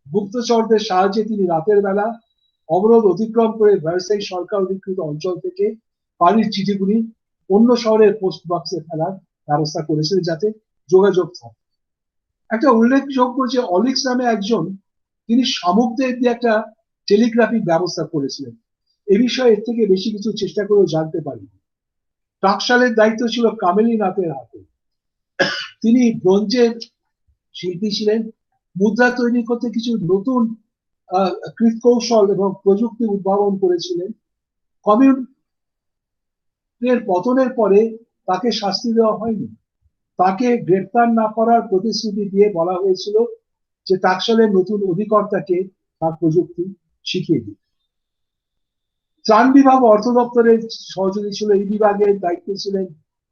গুপ্তচরদের সাহায্যে তিনি রাতের বেলা অবরোধ অতিক্রম করে ভার্সাই সরকার অধিকৃত অঞ্চল থেকে পানির চিঠিগুলি অন্য শহরের পোস্ট বক্সে ফেলার ব্যবস্থা করেছিলেন যাতে যোগাযোগ থাকে। একটা উল্লেখযোগ্য যে অলিক্স নামে একজন, তিনি শামুকদের দিয়ে একটা টেলিগ্রাফিক ব্যবস্থা করেছিলেন। এ বিষয়ে এর থেকে বেশি কিছু চেষ্টা করেও জানতে পারি। টাকশালের দায়িত্ব ছিল কামেলীনাথের হাতে। তিনি ব্রোঞ্জের শিল্পী ছিলেন, মুদ্রা তৈরি করতে কিছু নতুন কৌশল এবং প্রযুক্তি উদ্ভাবন করেছিলেন। কমিউনের পতনের পরে তাকে শাস্তি দেওয়া হয়নি, তাকে গ্রেপ্তার না করার প্রতিশ্রুতি দিয়ে বলা হয়েছিল যে টাকশালের নতুন অধিকর্তাকে তার প্রযুক্তি শিখিয়ে দিন। ত্রাণ বিভাগ অর্থ দপ্তরের সহযোগী ছিল। এই বিভাগের দায়িত্বে ছিলেন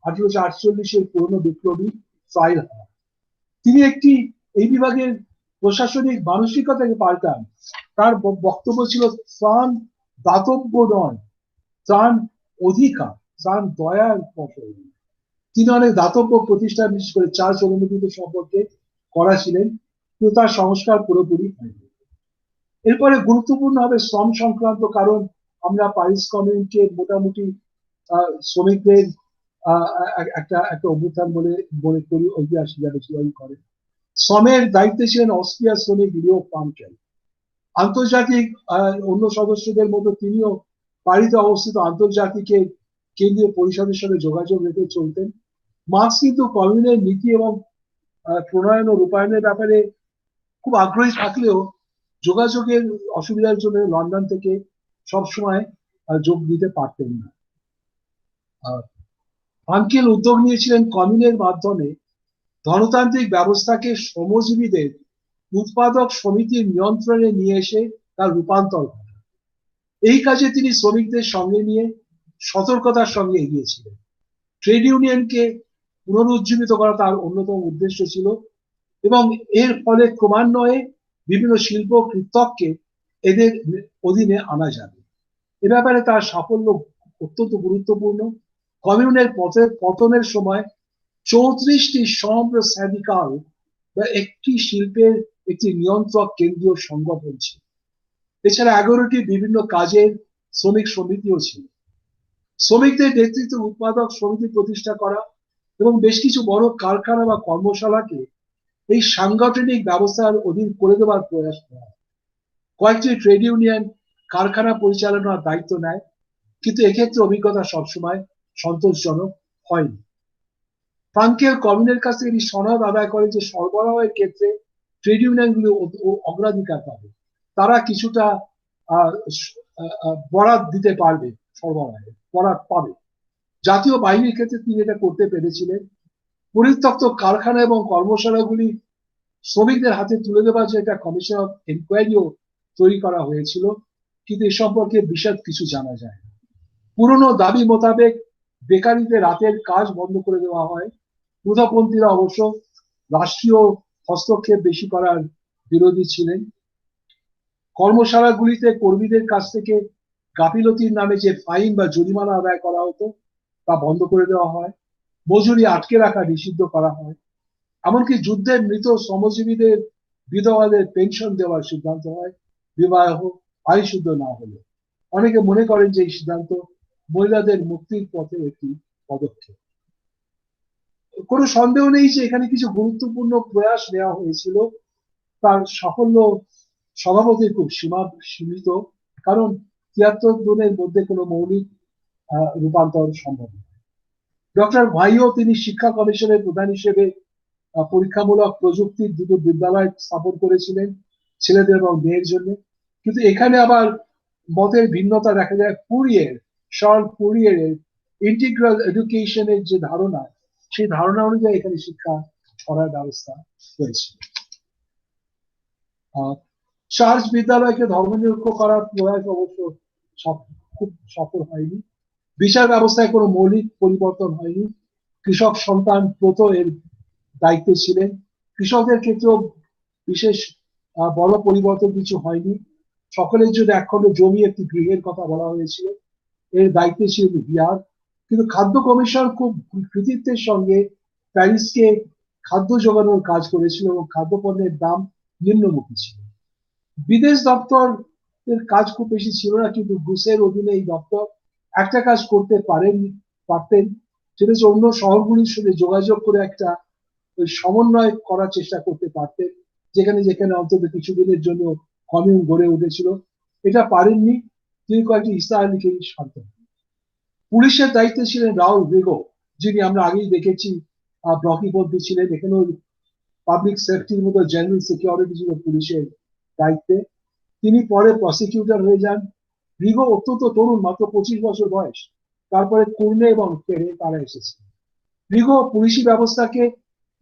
1848-এর পুরনো বিপ্লবী ফাইল। তিনি এই বিভাগের প্রশাসনিক মানসিকতাকে পাল্টান। তার বক্তব্য ছিল ত্রাণ দাতব্য নয়, ত্রাণ অধিকার, ত্রাণ দয়ার ফসল। তিনি অনেক দাতব্য প্রতিষ্ঠান বিশেষ করে চার্চ অনুমোদিত সম্পর্কে করা ছিলেন, কিন্তু তার সংস্কার পুরোপুরি হয়নি। এরপরে গুরুত্বপূর্ণ হবে শ্রম সংক্রান্ত, কারণ আমরা প্যারিস কমিউনকে মোটামুটি শ্রমিকদের একটা অভ্যুত্থান বলে করি, ঐতিহাসিক যারা করে। শ্রমের দায়িত্বে ছিলেন অস্ট্রিয়া শ্রমিক লিও ফ্রাঙ্কেল। আন্তর্জাতিক অন্য সদস্যদের মতো তিনিও পারিতে অবস্থিত আন্তর্জাতিক কেন্দ্রীয় পরিষদের সঙ্গে যোগাযোগ রেখে চলতেন। মার্কস কিন্তু কমিউনের নীতি এবং প্রণয়ন ও রূপায়ণের ব্যাপারে খুব আগ্রহী থাকলেও যোগাযোগের অসুবিধার জন্য লন্ডন থেকে সবসময় যোগ দিতে পারতেন না। ফ্রাঙ্কেল উদ্যোগ নিয়েছিলেন কমিউনের মাধ্যমে ধনতান্ত্রিক ব্যবস্থাকে শ্রমজীবীদের উৎপাদক সমিতির নিয়ন্ত্রণে নিয়ে এসে তার রূপান্তর ঘটান। এই কাজে তিনি শ্রমিকদের সঙ্গে নিয়ে সতর্কতার সঙ্গে এগিয়েছিলেন। ট্রেড ইউনিয়নকে পুনরুজ্জীবিত করা তার অন্যতম উদ্দেশ্য ছিল, এবং এর ফলে ক্রমান্বয়ে বিভিন্ন শিল্প কৃতককে এদের অধীনে আনা যাবে। এ ব্যাপারে তার সাফল্য অত্যন্ত গুরুত্বপূর্ণ। কমিউনের পতনের সময় 34টি শ্রম স্যান্ডিকাল বা একটি শিল্পের একটি নিয়ন্ত্রক কেন্দ্রীয় সংগঠন ছিল। এছাড়া 11টি বিভিন্ন কাজের শ্রমিক সমিতিও ছিল। শ্রমিকদের নেতৃত্বে উৎপাদক সমিতি প্রতিষ্ঠা করা এবং বেশ কিছু বড় কারখানা বা কর্মশালাকে এই সাংগঠনিক ব্যবস্থার অধীন করে দেওয়ার প্রয়াস করা। কয়েকটি ট্রেড ইউনিয়ন কারখানা পরিচালনার দায়িত্ব নেয়, কিন্তু এক্ষেত্রে অভিজ্ঞতা সবসময় সন্তোষজনক হয়নি। ফ্রাঙ্কেল কমিউনের কাছ থেকে সনদ আদায় করে যে সরবরাহের ক্ষেত্রে ট্রেড ইউনিয়নগুলি অগ্রাধিকার পাবে, তারা কিছুটা বরাদ দিতে পারবে, সরবরাহে বরাদ পাবে। জাতীয় বাহিনীর ক্ষেত্রে তিনি এটা করতে পেরেছিলেন। পরিত্যক্ত কারখানা এবং কর্মশালাগুলি শ্রমিকদের হাতে তুলে দেওয়ার জন্য একটা কমিশন অফ এনকোয়ারিও তৈরি করা হয়েছিল, কিন্তু এ সম্পর্কে বিশদ কিছু জানা যায় না। পুরনো দাবি মোতাবেক বেকারিতে রাতের কাজ বন্ধ করে দেওয়া হয়। উদারপন্থীরা অবশ্য রাষ্ট্রীয় হস্তক্ষেপ বেশি করার বিরোধী ছিলেন। কর্মশালাগুলিতে কর্মীদের কাছ থেকে গাফিলতির নামে যে ফাইন বা জরিমানা আদায় করা হতো তা বন্ধ করে দেওয়া হয়। মজুরি আটকে রাখা নিষিদ্ধ করা হয়। এমনকি যুদ্ধের মৃত শ্রমজীবীদের বিধবাদের পেনশন দেওয়ার সিদ্ধান্ত হয়, বিবাহ আইনশুদ্ধ না হলে। অনেকে মনে করেন যে এই সিদ্ধান্ত মহিলাদের মুক্তির পথে একটি পদক্ষেপ। কোনো সন্দেহ নেই যে এখানে কিছু গুরুত্বপূর্ণ প্রয়াস নেওয়া হয়েছিল, তার সাফল্য স্বভাবতই খুব সীমিত, কারণ 73 জনের মধ্যে কোনো মৌলিক রূপান্তর সম্ভব নয়। ডক্টর ভাইও তিনি শিক্ষা কমিশনের প্রধান হিসেবে পরীক্ষামূলক প্রযুক্তির দুটো বিদ্যালয় স্থাপন করেছিলেন ছেলেদের এবং মেয়ের জন্য, কিন্তু এখানে আবার মতের ভিন্নতা দেখা যায়। ফুরিয়ের ইন্টিগ্রাল এডুকেশনের যে ধারণা, সেই ধারণা অনুযায়ী এখানে শিক্ষা করার ব্যবস্থা হয়েছে। চার্চ বিদ্যালয়কে ধর্মনিরপেক্ষ করার প্রয়াস অবশ্য খুব সফল হয়নি। বিচার ব্যবস্থায় কোনো মৌলিক পরিবর্তন হয়নি। কৃষক সন্তান প্রত এর দায়িত্বে ছিলেন। কৃষকদের ক্ষেত্রেও বিশেষ বড় পরিবর্তন কিছু হয়নি। সকলের জন্য একখণ্ড জমি একটি গৃহের কথা বলা হয়েছিল, এর দায়িত্বে ছিল বিহার। কিন্তু খাদ্য কমিশন খুব কৃতিত্বের সঙ্গে প্যারিসকে খাদ্য যোগানোর কাজ করেছিল এবং খাদ্যপণ্যের দাম নিম্নমুখী ছিল। বিদেশ দপ্তর এর কাজ খুব বেশি ছিল না, কিন্তু বুশের অধীনে এই দপ্তর একটা কাজ করতে পারতেন, সেটা হচ্ছে অন্য শহরগুলির সাথে যোগাযোগ করে একটা ওই সমন্বয় করার চেষ্টা করতে পারতেন, যেখানে যেখানে অন্তত কিছুদিনের জন্য কমিউন গড়ে উঠেছিল। এটা পারেননি, তিনি কয়েকটি ইসরায়েলিকে শান্ত। পুলিশের দায়িত্বে ছিলেন রাউল রিগো, যিনি আমরা আগেই দেখেছি ব্লকিপন্থী ছিলেন। এখানেও পাবলিক সেফটির মতো জেনারেল সিকিউরিটি ছিল পুলিশের দায়িত্বে। তিনি পরে প্রসিকিউটর হয়ে যান। রিগো অত্যন্ত তরুণ, মাত্র 25 বছর বয়স। তারপরে কুর্নে এবং ফেরে তারা এসেছে। রিগো পুলিশি ব্যবস্থাকে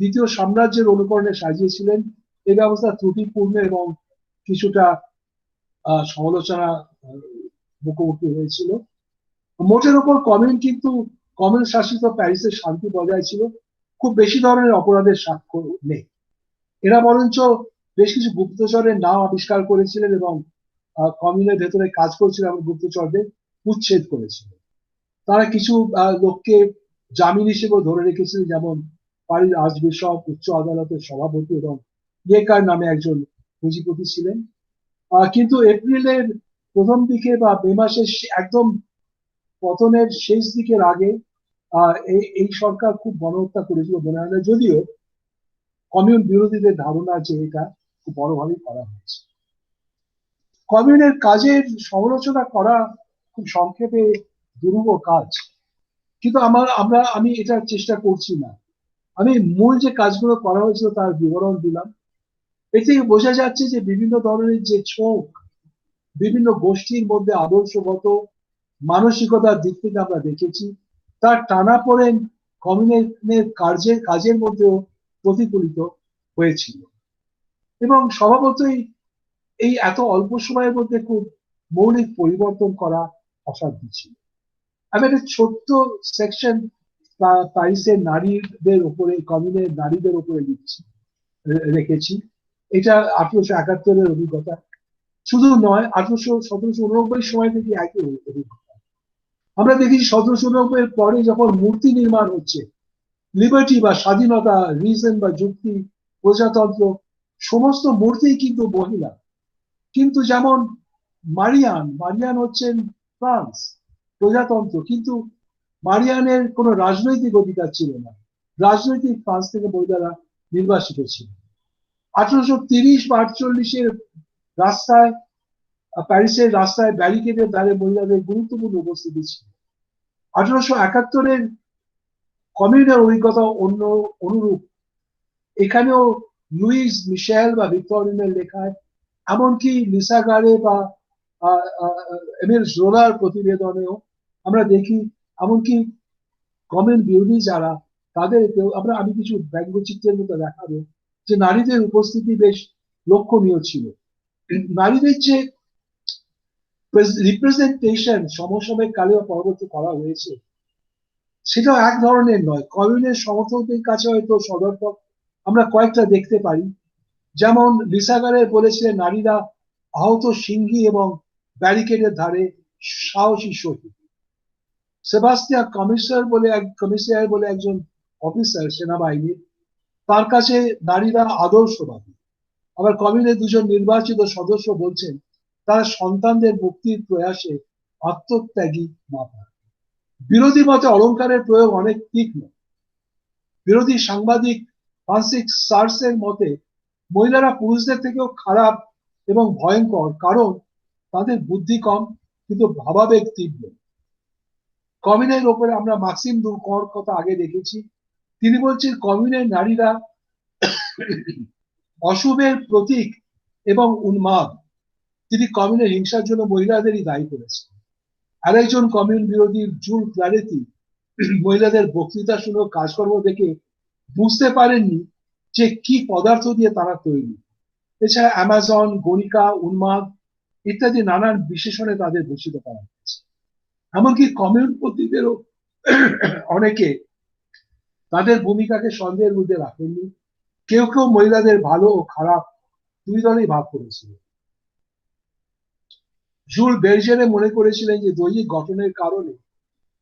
দ্বিতীয় সাম্রাজ্যের অনুকরণে সাজিয়েছিলেন। এই ব্যবস্থা ত্রুটিপূর্ণ এবং কিছুটা সমালোচনা মুখোমুখি হয়েছিল। মোটের ওপর কমিউন কিন্তু কমিউন শাসিত প্যারিসের শান্তি বজায় ছিল। খুব বেশি ধরনের অপরাধের সাক্ষ্য নেই। এরা বরঞ্চ বেশ কিছু গুপ্তচরের নাম আবিষ্কার করেছিলেন এবং কমিউনের ভেতরে কাজ করেছিল এবং গুপ্তচরদের উচ্ছেদ করেছিল। তারা কিছু লোককে জামিন হিসেবে ধরে রেখেছিল, যেমন পারিস আর্চবিশপ, উচ্চ আদালতের সভাপতি এবং ইয়েকার নামে একজন পুঁজিপতি ছিলেন। কিন্তু এপ্রিলের প্রথম দিকে বা মে মাসের একদম পতনের শেষ দিকের আগে এই সরকার খুব গণহত্যা করেছিল মনে হয় না, যদিও কমিউন বিরোধীদের ধারণা যে এটা খুব বড়ভাবে করা হয়েছে। কমিউনের কাজের সমালোচনা করা খুব সংক্ষেপে দুরূহ কাজ, কিন্তু আমি এটা চেষ্টা করছি না। আমি মূল যে কাজগুলো করা হয়েছিল তার বিবরণ দিলাম। এ থেকে বোঝা যাচ্ছে যে বিভিন্ন ধরনের যে ছোঁক বিভিন্ন গোষ্ঠীর মধ্যে আদর্শগত মানসিকতার দিক থেকে আমরা দেখেছি, তার টানাপোড়েন কমিউনের কাজের মধ্যেও প্রতিফলিত হয়েছিল। এবং স্বভাবতই এই এত অল্প সময়ের মধ্যে খুব মৌলিক পরিবর্তন করা অসাধ্য ছিল। আমি একটা ছোট্ট সেকশন প্যারিসের নারীদের উপরে, কমিউনের নারীদের উপরে রেখেছি। এটা 1871-এর অভিজ্ঞতা শুধু নয়, 1789 সময় থেকে একই অভিজ্ঞতা। আমরা দেখি 1789 পরে যখন মূর্তি নির্মাণ হচ্ছে, লিবার্টি বা স্বাধীনতা, রিজন বা যুক্তি, প্রজাতন্ত্র, সমস্ত মূর্তি কিন্তু মহিলা। কিন্তু যেমন মারিয়ান হচ্ছেন ফ্রান্স, প্রজাতন্ত্র, কিন্তু মারিয়ানের কোনো রাজনৈতিক অধিকার ছিল না। রাজনৈতিক ফ্রান্স থেকে মহিলারা নির্বাসিত ছিল। 1830 বা 48-এর রাস্তায়, প্যারিসের রাস্তায় ব্যারিকেডের দ্বারে মহিলাদের গুরুত্বপূর্ণ উপস্থিতি ছিল। 1871-এর কমিউনের অভিজ্ঞতা অনুরূপ। এখানেও লুইস মিশেল বা ভিক্টোরিনের লেখায়, এমনকি লিসা গারে বা এমিল জোলার প্রতিবেদনেও আমরা দেখি, এমনকি কমিউন বিরোধী যারা, তাদেরকেও আমি কিছু ব্যঙ্গচিত্রের মতো দেখাবো যে নারীদের উপস্থিতি বেশ লক্ষণীয় ছিল। নারীদের যে রিপ্রেজেন্টেশন সমসাময়িক কালে বা পরবর্তী করা হয়েছে, সেটা এক ধরনের নয়। কমিউনের সমর্থকদের কাছে হয়তো সদর্থক আমরা কয়েকটা দেখতে পারি। যেমন লিসাগারে বলেছিলেন, নারীরা আহত সিংহী এবং ব্যারিকেডের ধারে সাহসী শহীদ। সেবাস্টিয়া কমিশনার বলে একজন অফিসার সেনাবাহিনীর, তার কাছে নারীরা আদর্শবাদী। আবার কমিউনের দুজন নির্বাচিত সদস্য বলছেন তারা সন্তানদের মুক্তির প্রয়াসে আত্মত্যাগী মাতা। বিরোধী মতে অলঙ্কারের প্রয়োগ অনেক তীক্ষ্ণ। বিরোধী সাংবাদিক ফ্রান্সিস সার্সের মতে মহিলারা পুরুষদের থেকেও খারাপ এবং ভয়ঙ্কর, কারণ তাদের বুদ্ধি কম কিন্তু ভাবাবেগ তীব্র। কমিউনের ওপরে আমরা মাক্সিম দুরকর কথা আগে দেখেছি। তিনি বলছেন কমিউনের নারীরা অশুভের প্রতীক এবং উন্মাদ। তিনি কমিউনের হিংসার জন্য মহিলাদেরই দায়ী করেছেন। আরেকজন কমিউন বিরোধী জুল ক্লারেতি মহিলাদের বক্তৃতা শুনে কাজকর্ম দেখে বুঝতে পারেননি যে কি পদার্থ দিয়ে তারা তৈরি। এছাড়া অ্যামাজন, গণিকা, উন্মাদ ইত্যাদি নানান বিশেষণে তাদের ভূষিত করা হয়েছে। এমনকি কমিউনপতিদেরও অনেকে তাদের ভূমিকাকে সন্দেহের মধ্যে রাখেননি। কেউ কেউ মহিলাদের ভালো ও খারাপ দুই দলেই ভাগ করেছিল। জুল বেরজেরে মনে করেছিলেন যে দৈহিক গঠনের কারণে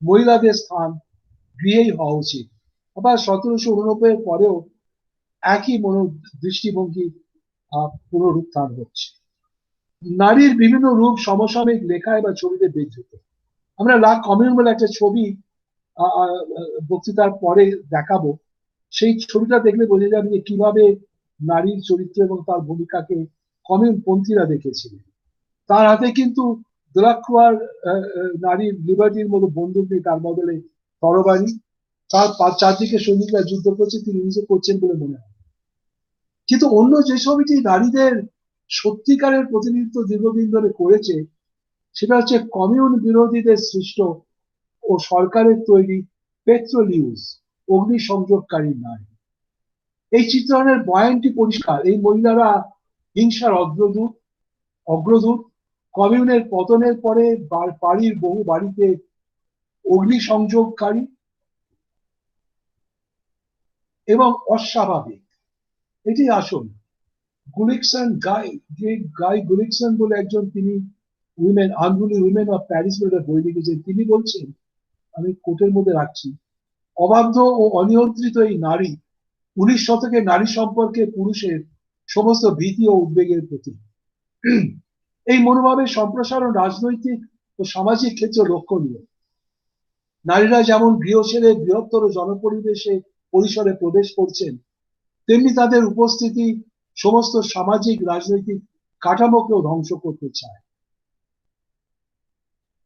মহিলাদের স্থান গৃহেই হওয়া উচিত। আবার 1789 পরেও একই দৃষ্টিভঙ্গি পুনরুত্থান হচ্ছে। নারীর বিভিন্ন রূপ সমসাময়িক লেখায় বা ছবিতে বিধৃত। আমরা লা কমিউন বলে একটা ছবি বক্তৃতার পরে দেখাবো। সেই ছবিটা দেখলে বোঝা যাবে যে কিভাবে নারীর চরিত্র এবং তার ভূমিকাকে কমিউন পন্থীরা দেখেছিলেন। তার হাতে কিন্তু দোলাক্রুয়ার নারীর লিবার্টির মতো বন্দুক নেই, তার বদলে তরবারি। তার চারদিকে সৈনিকরা যুদ্ধ করছে, তিনি নিজে করছেন বলে মনে হয়। কিন্তু অন্য যে ছবিটি নারীদের সত্যিকারের প্রতিনিধিত্ব দীর্ঘদিন ধরে করেছে, সেটা হচ্ছে কমিউন বিরোধীদের সৃষ্ট ও সরকারের তৈরি পেট্রোলিউস, অগ্নিসংযোগকারী নারী। এই চিত্রণের বয়ানটি পরিষ্কার। এই মহিলারা হিংসার অগ্রদূত, কমিউনের পতনের পরে বাড়ির বহু বাড়িতে অগ্নিসংযোগকারী এবং অস্বাভাবিক। এটি আসল। গুলিকসন গাই গুলিকসন বলে একজন, তিনি আনরুলি উইমেন অফ প্যারিস বলে বই লিখেছেন। তিনি বলছেন, আমি কোটের মধ্যে রাখছি, অবাধ্য ও অনিয়ন্ত্রিত এই নারী 19 শতকে নারী সম্পর্কে পুরুষের সমস্ত ভীতি ও উদ্বেগের প্রতীক। এই মনোভাবের সম্প্রসারণ রাজনৈতিক ও সামাজিক ক্ষেত্রে লক্ষণীয়। নারীরা যেমন গৃহ ছেড়ে বৃহত্তর পরিসরে প্রবেশ করছেন, তেমনি তাদের উপস্থিতি সমস্ত সামাজিক রাজনৈতিক কাঠামোকেও ধ্বংস করতে চায়।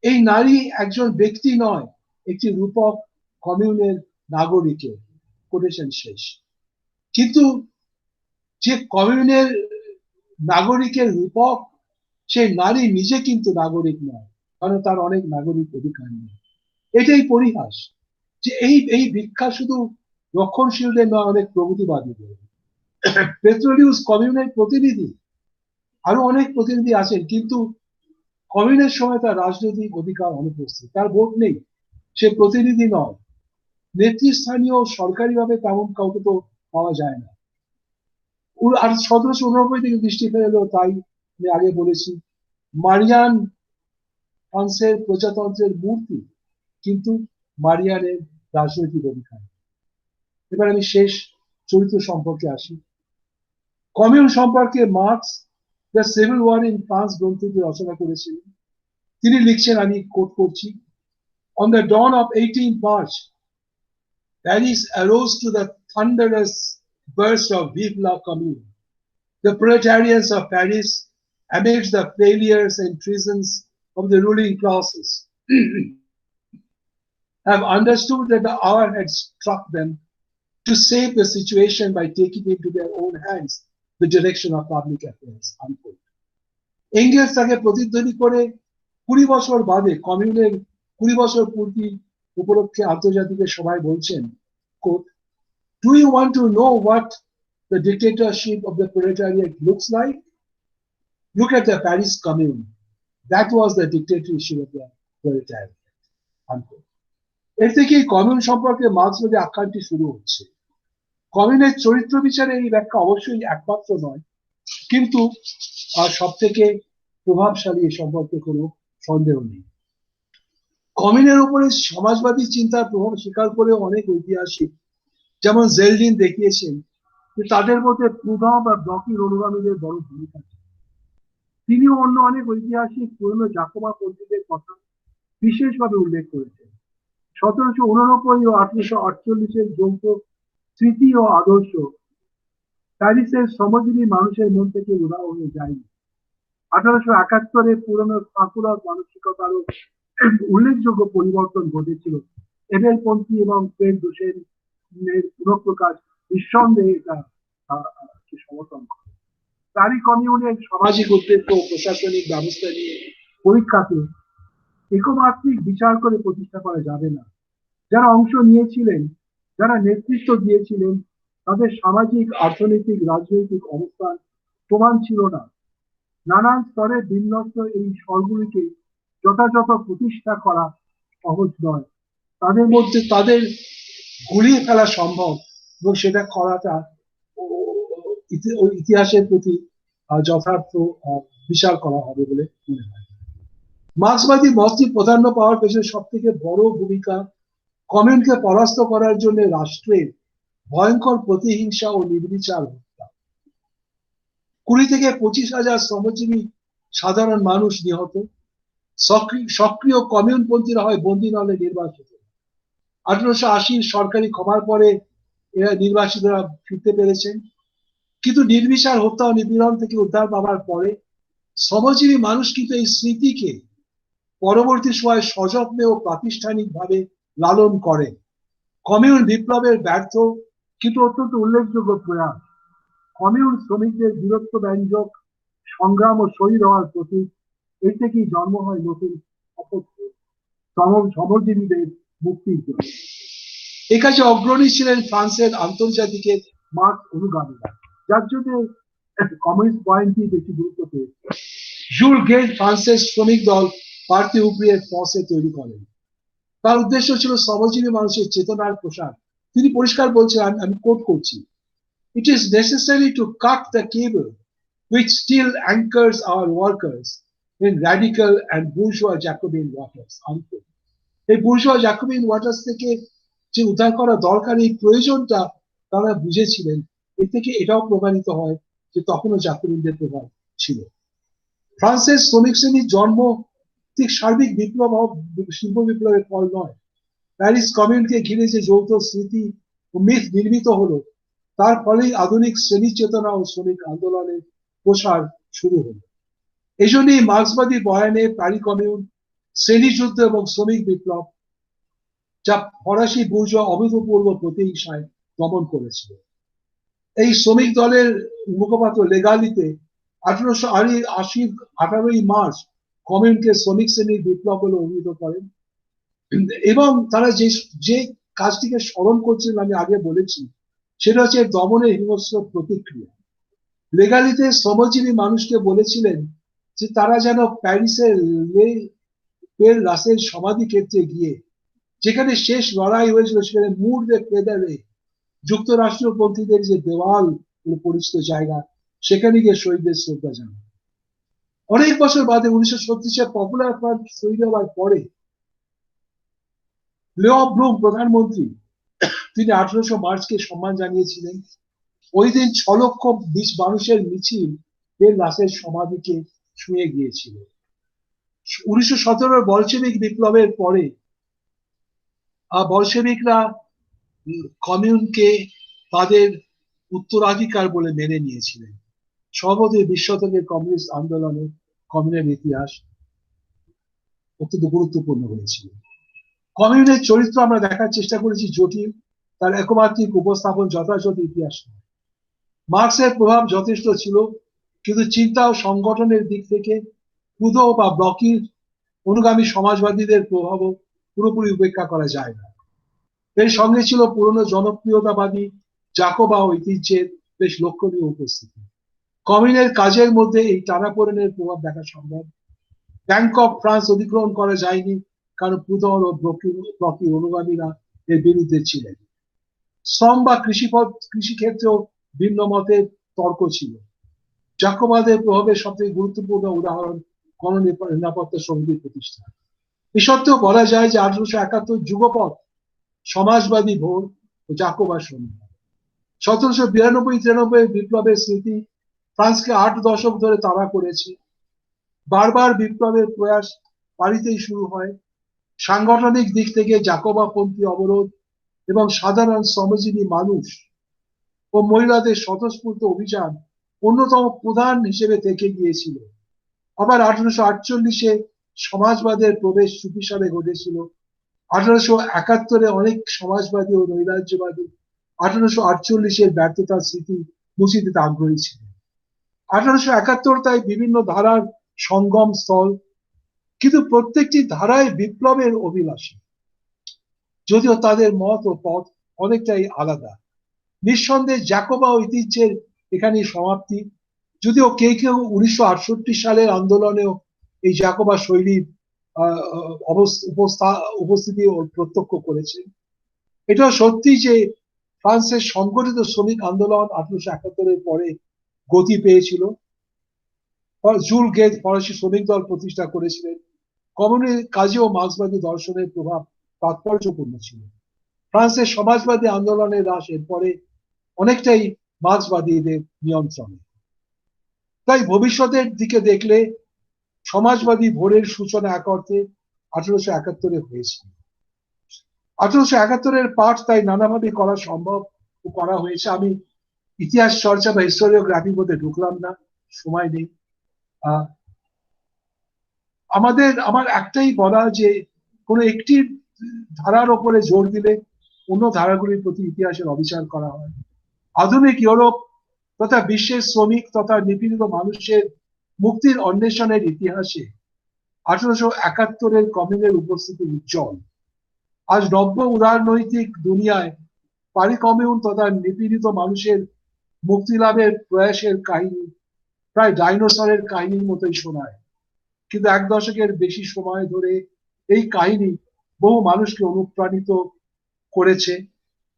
এই নারী একজন ব্যক্তি নয়, একটি রূপক কমিউনের নাগরিকের। কোটেশন শেষ। কিন্তু যে কমিউনের নাগরিকের রূপক, সেই নারী নিজে কিন্তু নাগরিক নয়, কারণ তার অনেক নাগরিক অধিকার নেই। এটাই পরিহাস যে এই ভিক্ষা শুধু রক্ষণশীলদের নয়, অনেক প্রগতিবাদীদের। পেট্রোলিউস কমিউনের প্রতিনিধি, আরো অনেক প্রতিনিধি আছেন, কিন্তু কমিউনের সময় তার রাজনৈতিক অধিকার অনুপস্থিত, তার ভোট নেই, সে প্রতিনিধি নয়। নেতৃস্থানীয় সরকারিভাবে তেমন কাউকে তো পাওয়া যায় না। আর 1789 থেকে দৃষ্টি ফেরালো, তাই আমি আগে বলেছি, মারিয়ান ফ্রান্সের প্রজাতন্ত্রের মূর্তি, কিন্তু মারিয়ানের রাজনৈতিক অধিকার। এবার আমি শেষ চরিত্র সম্পর্কে আসি। কমিউন সম্পর্কে Marx the Civil War in France গ্রন্থটি রচনা করেছিলেন। তিনি লিখছেন, আমি কোট করছি, On the dawn of 18th March, Paris arose to the thunderous burst of Vive la Commune. The proletarians of Paris, amidst the failures and treasons of the ruling classes, have understood that the hour had struck them to save the situation by taking into their own hands the direction of public affairs. Unquote. Engels তাকে প্রতিধ্বনি করে 20 বছর বাদে কমিউনের 20 বছর পূর্তি উপলক্ষে আন্তর্জাতিক সভায় বলছেন, quote, Do you want to know what the dictatorship of the proletariat looks like? Look at the Paris Commune. That was the dictatorship of the proletariat. Unquote. এর থেকেই কমিউন সম্পর্কে মার্ক্সবাদী আখ্যানটি শুরু হচ্ছে। কমিউনের চরিত্র বিচারে এই ব্যাখ্যা অবশ্যই একমাত্র নয়, কিন্তু সব থেকে প্রভাবশালী এ সম্পর্কে কোনো সন্দেহ নেই। কমিউনের উপরে সমাজবাদী চিন্তার প্রভাব স্বীকার করে অনেক ঐতিহাসিক, যেমন জেলডিন, দেখিয়েছেন যে তাদের মধ্যে প্রুডা বা ব্লকির অনুগামীদের বড় ভূমিকা ছিল। তিনিও অন্য অনেক ঐতিহাসিক পুরনো জাকোবা পন্থীদের কথা বিশেষভাবে উল্লেখ করেছেন। 1789 ও 1848 যৌথ স্মৃতি ও আদর্শ প্যারিসের শ্রমজীবী মানুষের মন থেকে উধাও হয়ে যায়নি। 1871 পুরনো সাকুরার মানসিকতারও উল্লেখযোগ্য পরিবর্তন ঘটেছিল। এবেলপন্থী এবং ফ্রেড দোসেনের পুনঃপ্রকাশ নিঃসন্দেহে এটা সমর্থন করে। তারই কমিউনের সামাজিক উদ্দেশ্য ও প্রশাসনিক ব্যবস্থা নিয়ে পরীক্ষাকে একমাত্রিক বিচার করে প্রতিষ্ঠা করা যাবে না। যারা অংশ নিয়েছিলেন, যারা নেতৃত্ব দিয়েছিলেন, তাদের সামাজিক, অর্থনৈতিক, রাজনৈতিক অবস্থান সমান ছিল না। নানান স্তরে বিন্যস্ত এই স্তরগুলিকে যথাযথ প্রতিষ্ঠা করা সহজ নয়। তাদের মধ্যে তাদের গুলিয়ে ফেলা সম্ভব, এবং সেটা করাটা ইতিহাসের প্রতি যথার্থ বিচার করা হবে বলে মনে হয়। মার্ক্সবাদী মতটি প্রাধান্য পাওয়ার পেছনে সব থেকে বড় ভূমিকা কমিউনকে পরাস্ত করার জন্য রাষ্ট্রের ভয়ঙ্কর প্রতিহিংসা ও নির্বিচার হত্যা। 20 থেকে 25 হাজার শ্রমজীবী সাধারণ মানুষ নিহত, সক্রিয় কমিউনপন্থীরা হয় বন্দী নলে নির্বাসিত। 1880 সরকারি ক্ষমার পরে এরা নির্বাসিতরা ফিরতে পেরেছেন, কিন্তু নির্বিচার হত্যা ও নিপীড়ন থেকে উদ্ধার পাওয়ার পরে শ্রমজীবী মানুষ কিন্তু এই স্মৃতিকে পরবর্তী সময় সযত্নে ও প্রাতিষ্ঠানিকভাবে লালন করে। কমিউন বিপ্লবের ব্যর্থ কিন্তু অত্যন্ত উল্লেখযোগ্য প্রয়াস, কমিউন শ্রমিকদের বীরত্ব ব্যঞ্জক সংগ্রাম ও শহীদ হওয়ার প্রতীক, এর থেকেই জন্ম হয় নতুন শ্রমজীবীদের মুক্তির জন্য। এ কাজে অগ্রণী ছিলেন ফ্রান্সের আন্তর্জাতিকের মার্ক্স অনুগামীরা, যার জন্য কমিউনিস্ট পয়েন্টটি বেশি গুরুত্ব পেয়েছে। জুল গেজ ফ্রান্সের শ্রমিক দল পার্টি উপরিয়ে ফ্রান্সে তৈরি করেন। তার উদ্দেশ্য ছিল শ্রমজীবী মানুষের চেতনার প্রসার। তিনি পরিষ্কার বলছেন, আমি কোট করছি, "It is necessary to cut the cable which still anchors our workers in radical and bourgeois Jacobin waters." এই বুর্জোয়া জ্যাকোবিন ওয়াটার্স থেকে যে উদ্ধার করা দরকার, এই প্রয়োজনটা তারা বুঝেছিলেন। এর থেকে এটাও প্রমাণিত হয় যে তখনও জ্যাকোবিনদের প্রভাব ছিল। ফ্রান্সের শ্রমিক শ্রেণীর জন্ম ঠিক সার্বিক বিপ্লব শিল্প বিপ্লবের ফল নয়। প্যারিস কমিউনকে ঘিরে যে যৌথ স্মৃতি ও মিথ নির্মিত হলো, তার ফলেই আধুনিক শ্রেণী চেতনা ও শ্রমিক আন্দোলনের প্রসার শুরু হলো। এই জন্যই মার্ক্সবাদী বয়ানে প্যারি কমিউন, শ্রেণী যুদ্ধ এবং শ্রমিক বিপ্লব, যা ফরাসি বুর্জোয়া অভূতপূর্ব প্রতিহিংসায় দমন করেছিল। এই শ্রমিক দলের মুখপাত্র লেগালিতে 1880 18ই মার্চ কমিউনকে শ্রমিক শ্রেণীর বিপ্লব বলে অভিহিত করেন, এবং তারা যে কাজটিকে স্মরণ করছিলেন আমি আগে বলেছি, সেটা হচ্ছে দমনের হিংস্র প্রতিক্রিয়া। লেগালিতে শ্রমজীবী মানুষকে বলেছিলেন যে তারা যেন প্যারিসের রাসেল সমাধি ক্ষেত্রে গিয়ে, যেখানে শেষ লড়াই হয়েছিল, সেখানে মুড়ে পেদারে যুক্তরাষ্ট্রপন্থীদের যে দেওয়াল পরিচিত জায়গা, সেখানে গিয়ে শহীদদের শ্রদ্ধা জানান। অনেক বছর বাদে 1936-এ পপুলার ফ্রন্ট শহীদ হওয়ার পরে লিও ব্লুম প্রধানমন্ত্রী, তিনি 1800 মার্চকে সম্মান জানিয়েছিলেন। ওই দিন 6 লক্ষ মানুষের মিছিল রাসেল সমাধিকে ছুঁয়ে গিয়েছিল। 1917 বলশেভিক বিপ্লবের পরে বলশেভিকরা কমিউনকে তাদের উত্তরাধিকার বলে মেনে নিয়েছিলেন। সর্বদই 20 শতকের কমিউনিস্ট আন্দোলনে কমিউনের ইতিহাস অত্যন্ত গুরুত্বপূর্ণ হয়েছিল। কমিউনের চরিত্র আমরা দেখার চেষ্টা করেছি জটিল, তার একমাত্রিক উপস্থাপন যথাযথ ইতিহাস নয়। মার্ক্সের প্রভাব যথেষ্ট ছিল, কিন্তু চিন্তা ও সংগঠনের দিক থেকে ক্রুদো বা ব্লকির অনুগামী সমাজবাদীদের প্রভাবও পুরোপুরি উপেক্ষা করা যায় না। এর সঙ্গে ছিল পুরনো জনপ্রিয়তাবাদী জাকোবা ঐতিহ্যের বেশ লক্ষণীয় উপস্থিতি। কমিউনের কাজের মধ্যে এই টানাপোড়েনের প্রভাব দেখা সম্ভব। ব্যাংক অফ ফ্রান্স অধিগ্রহণ করা যায়নি, কারণ প্রুদর ও ব্লকি অনুগামীরা এর বিরুদ্ধে ছিলেন। শ্রম বা কৃষিক্ষেত্রেও ভিন্ন মতের তর্ক ছিল। জাকোবাদের প্রভাবের সবথেকে গুরুত্বপূর্ণ উদাহরণ গণনিরাপত্তা সমিতির প্রতিষ্ঠা। এ সত্ত্বেও বলা যায় যে 1871 যুগপৎ সমাজবাদী ভোর ও জাকোবা সন্ধ্যা। 1792-93 বিপ্লবের স্মৃতি ফ্রান্সকে 8 দশক ধরে তাড়া করেছে। বারবার বিপ্লবের প্রয়াস পারিতেই শুরু হয়। সাংগঠনিক দিক থেকে জাকোবাপন্থী অবরোধ এবং সাধারণ শ্রমজীবী মানুষ ও মহিলাদের স্বতঃস্ফূর্ত অভিযান অন্যতম প্রধান হিসেবে থেকে গিয়েছিল। আবার 1848-এ সমাজবাদের প্রবেশ চুপিসারে ঘটেছিল। 1871-এ অনেক সমাজবাদী ও নৈরাজ্যবাদী 1848-এর ব্যর্থতার স্মৃতি মুছে দিতে আগ্রহী ছিল। 1871 তাই বিভিন্ন ধারার সঙ্গম স্থল, কিন্তু প্রত্যেকটি ধারায় বিপ্লবের অভিলাষী, যদিও তাদের মত ও পথ অনেকটাই আলাদা। নিঃসন্দেহে জাকোবা ঐতিহ্যের এখানেই সমাপ্তি, যদিও কেউ 1968 সালের আন্দোলনেও এই জাকোবা শৈলীর উপস্থিতি প্রত্যক্ষ করেছে। এটাও সত্যি যে ফ্রান্সের সংগঠিত শ্রমিক আন্দোলন 1871-এর পরে গতি পেয়েছিল। জুল গেজ ফরাসি শ্রমিক দল প্রতিষ্ঠা করেছিলেন। কমিউনের কাজেও মার্ক্সবাদী দর্শনের প্রভাব তাৎপর্যপূর্ণ ছিল। ফ্রান্সের সমাজবাদী আন্দোলনের হ্রাস এরপরে অনেকটাই মার্ক্সবাদীদের নিয়ন্ত্রণে। তাই ভবিষ্যতের দিকে দেখলে সমাজবাদী ভোরের সূচনা এক অর্থে 1871 হয়েছিল। 1871 পাঠ তাই নানাভাবে করা সম্ভব ও করা হয়েছে। আমি ইতিহাস চর্চা বা হিস্টোরিওগ্রাফি মধ্যে ঢুকলাম না, সময় নেই। আমার একটাই বলা যে কোনো একটি ধারার ওপরে জোর দিলে অন্য ধারাগুলির প্রতি ইতিহাসের অবিচার করা হয়। আধুনিক ইউরোপ তথা বিশ্বের শ্রমিক তথা নিপীড়িত মানুষের মুক্তির অন্বেষণের ইতিহাসে 1871 কমিউনের উপস্থিতি উজ্জ্বল। আজ নব্য উদারনৈতিক দুনিয়ায় পারি কমিউন তথা নিপীড়িত মানুষের মুক্তি লাভের প্রয়াসের কাহিনী প্রায় ডাইনোসরের কাহিনীর মতোই শোনায়, কিন্তু এক দশকের বেশি সময় ধরে এই কাহিনী বহু মানুষকে অনুপ্রাণিত করেছে।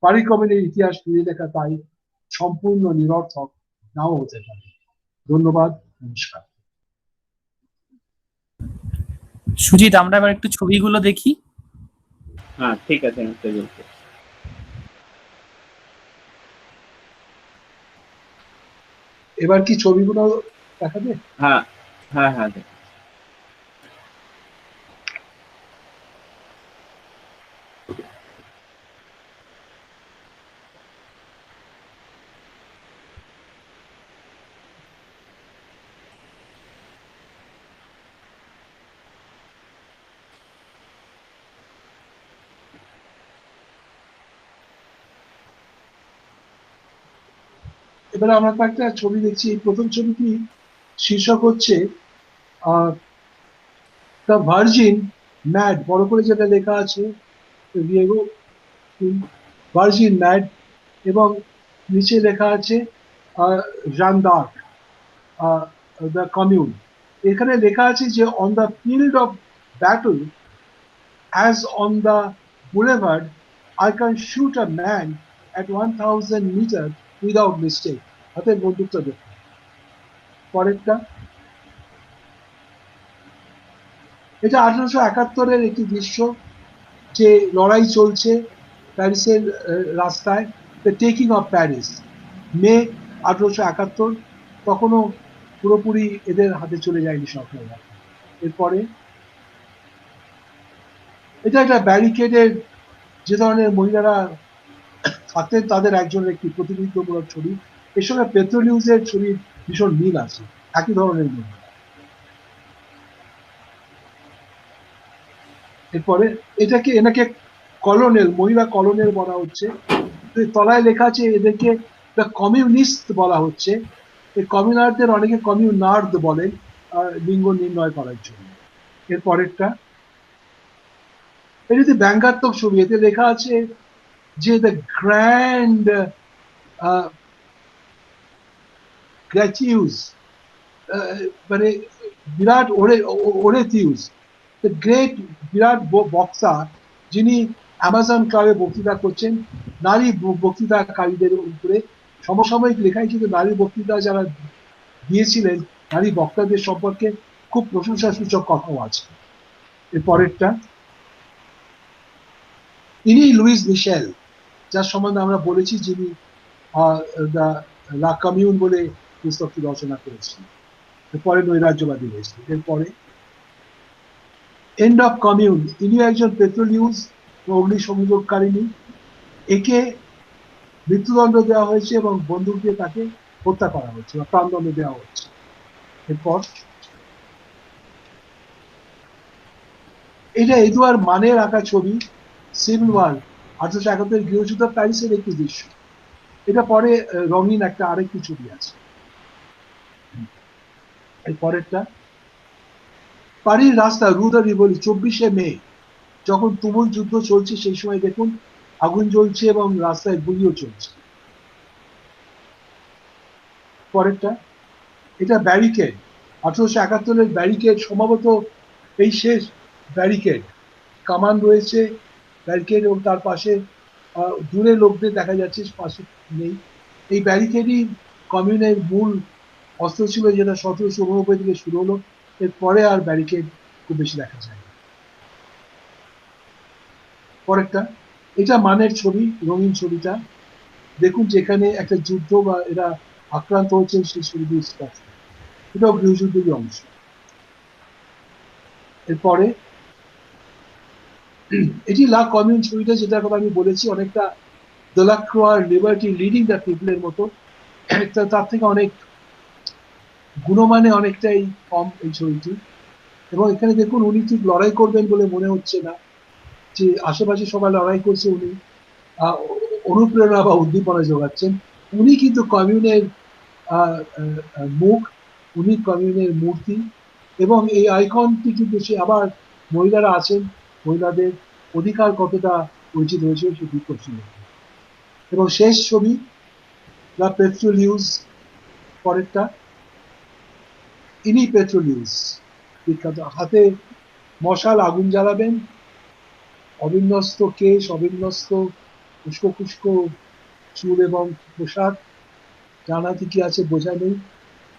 পারি কমিউনের ইতিহাস ফিরে দেখা তাই সম্পূর্ণ নিরর্থক নাও হতে পারে। ধন্যবাদ, নমস্কার। সুজিত, আমরা এবার একটু ছবিগুলো দেখি। হ্যাঁ, ঠিক আছে। এবার কি ছবিগুলো দেখাবে? হ্যাঁ হ্যাঁ হ্যাঁ। এবারে আমরা কয়েকটা ছবি দেখছি। এই প্রথম ছবিটি শীর্ষক হচ্ছে দ্য ভার্জিন ম্যাড, বড় করে যেটা লেখা আছে ভার্জিন ম্যাড, এবং নিচে লেখা আছে জান d'Arc, দ্য কমিউন। এখানে লেখা আছে যে on the field of battle as on the boulevard I can shoot a man at 1000 metre without mistake. হাতের বন্দুকটা দেখুন। পরেরটা, এটা 1871 একটি দৃশ্য, যে লড়াই চলছে প্যারিসের রাস্তায়, দ্য টেকিং অফ প্যারিস, মে 1871। তখনও পুরোপুরি এদের হাতে চলে যায়নি সরকাররা। এরপরে এটা একটা ব্যারিকেডের যে ধরনের মহিলারা থাকতেন তাদের একজনের একটি প্রতিনিধিত্বমূলক ছবি। এর সঙ্গে পেট্রোলিউজের ছবির ভীষণ মিল আছে, একই ধরনের মহিলা। এরপরে এনাকে কলোনেল, মহিলা কলোনেল বলা হচ্ছে। তলায় লেখা আছে এদেরকে দ্য কমিউনিস্ট বলা হচ্ছে। এই কমিউনারদের অনেকে কমিউনার্ড বলেন লিঙ্গ নির্ণয় করার জন্য। এর পরেরটা, এটি ব্যঙ্গাত্মক ছবি। এতে লেখা আছে যে দ্য গ্র্যান্ড গ্র্যাচিউস, মানে বিরাট ওরেথিউস, দ্য গ্রেট বিরাট বক্তা, যিনি অ্যামাজন ক্লাবে বক্তৃতা করছেন নারী বক্তৃতাকারীদের উপরে। সমসাময়িক লেখায় কিন্তু নারী বক্তৃতা যারা দিয়েছিলেন, নারী বক্তাদের সম্পর্কে খুব প্রশংসাসূচক কথাও আছে। এর পরেরটা, ইনি লুইস মিশেল, যার সম্বন্ধে আমরা বলেছি, যিনি লা কমিউন বলে পুস্তকটি রচনা করেছেন। এরপরে নৈরাজ্যবাদী হয়েছে। এরপরে এন্ড অফ কমিউন, ইনি একজন পেট্রোলিউজ অগ্নি সংযোগকারিণী। একে মৃত্যুদণ্ড দেওয়া হয়েছে এবং বন্দুক দিয়ে তাকে হত্যা করা হচ্ছে বা প্রাণদণ্ড দেওয়া হচ্ছে। এরপর এটা এডওয়ার্ড মানের আঁকা ছবি, সিভিল ওয়ার, 1871 গৃহযুদ্ধ প্যারিসের একটি দৃশ্য। এটা পরে রঙিন একটা আরেকটি ছবি আছে। এর পরেরটা, পারির রাস্তা রু দ্য রিভলি, 24শে মে, যখন তুমুল যুদ্ধ চলছে সেই সময় দেখুন আগুন জ্বলছে এবং রাস্তায় গুলিও চলছে। পরেরটা, এটা ব্যারিকেড, 1871 ব্যারিকেড, সম্ভবত এই শেষ ব্যারিকেড। কামান রয়েছে ব্যারিকেড এবং তার পাশে দূরে লোকদের দেখা যাচ্ছে, পাশে নেই। এই ব্যারিকেডই কমিউনের মূল অস্ত্র ছিল, যেটা 1789 থেকে শুরু হলো। এরপরে আর ব্যারিকেড খুব বেশি দেখা যায়। পরেরটা, এটা মানের ছবি, রঙিন ছবিটা দেখুন, যেখানে একটা যুদ্ধ বা এরা আক্রান্ত হচ্ছেন সেই ছবি স্পষ্ট। এটাও গৃহযুদ্ধেরই অংশ। এরপরে এটি লা কমিউন ছবিটা যেটার কথা আমি বলেছি অনেকটা দেলাক্রোয়ার লিবার্টি লিডিং দ্য পিপলের মতো, তার থেকে অনেক গুণমানে অনেকটাই কম এই ছবিটি। এবং এখানে দেখুন উনি ঠিক লড়াই করবেন বলে মনে হচ্ছে না, যে আশেপাশে সবাই লড়াই করছে, উনি অনুপ্রেরণা বা উদ্দীপনা যোগাচ্ছেন। উনি কিন্তু কমিউনের মুখ, উনি কমিউনের মূর্তি, এবং এই আইকনটি কিন্তু সে আবার মহিলারা আছেন, মহিলাদের অধিকার কতটা বঞ্চিত হয়েছে সেটি প্রশ্ন। এবং শেষ ছবি লা পেট্রোলিউস, পরেরটা, ইনি পেট্রোলিউস বিখ্যাত, হাতে মশাল আগুন জ্বালাবেন, অবিন্যস্ত কেশ, অবিন্যস্ত উস্কো খুস্কো চুল এবং পোশাক, জানাতে কি আছে বোঝা নেই,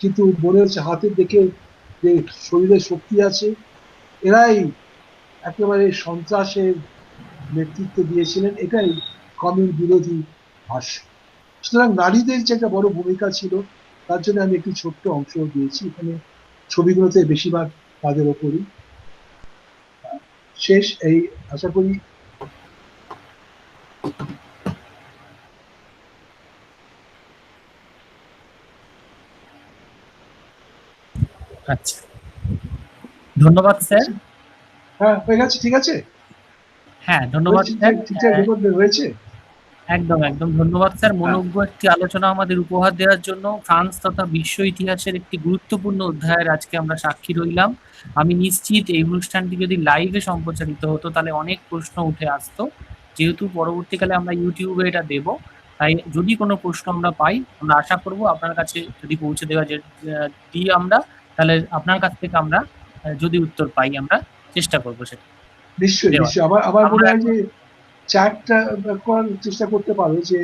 কিন্তু মনে হচ্ছে হাতের দেখে যে শরীরে শক্তি আছে। এরাই একেবারে সন্ত্রাসের নেতৃত্ব দিয়েছিলেন, এটাই কমিউন বিরোধী ভাষ্য। সুতরাং নারীদের যে একটা বড় ভূমিকা ছিল, তার জন্য আমি একটি ছোট্ট অংশ দিয়েছি এখানে, ছবিগুলোতে বেশিরভাগ তাদের ওপরই। শেষ এই, আশা করি আচ্ছা, ধন্যবাদ স্যার। হ্যাঁ হয়ে গেছে, ঠিক আছে, হ্যাঁ ধন্যবাদ স্যার। ঠিকঠাক রেকর্ড হয়েছে। একদম একদম ধন্যবাদ স্যার, মনোজ্ঞ একটি আলোচনা আমাদের উপহার দেওয়ার জন্য। ফ্রান্স তথা বিশ্ব ইতিহাসের একটি গুরুত্বপূর্ণ অধ্যায়ের আজকে আমরা সাক্ষী রইলাম। আমি নিশ্চিত এই অনুষ্ঠানটি যদি লাইভে সম্প্রচারিত হতো তাহলে অনেক প্রশ্ন উঠে আসতো, যেহেতু পরবর্তীকালে আমরা ইউটিউবে এটা দেব, তাই যদি কোনো প্রশ্ন আমরা পাই আমরা আশা করব আপনার কাছে যদি পৌঁছে দেওয়া দিই আমরা, তাহলে আপনার কাছ থেকে আমরা যদি উত্তর পাই আমরা চেষ্টা করবো সেটা। নিশ্চয়ই নিশ্চয়ই, আমার মনে হয় যে চ্যাটটা করার চেষ্টা করতে পারো, যে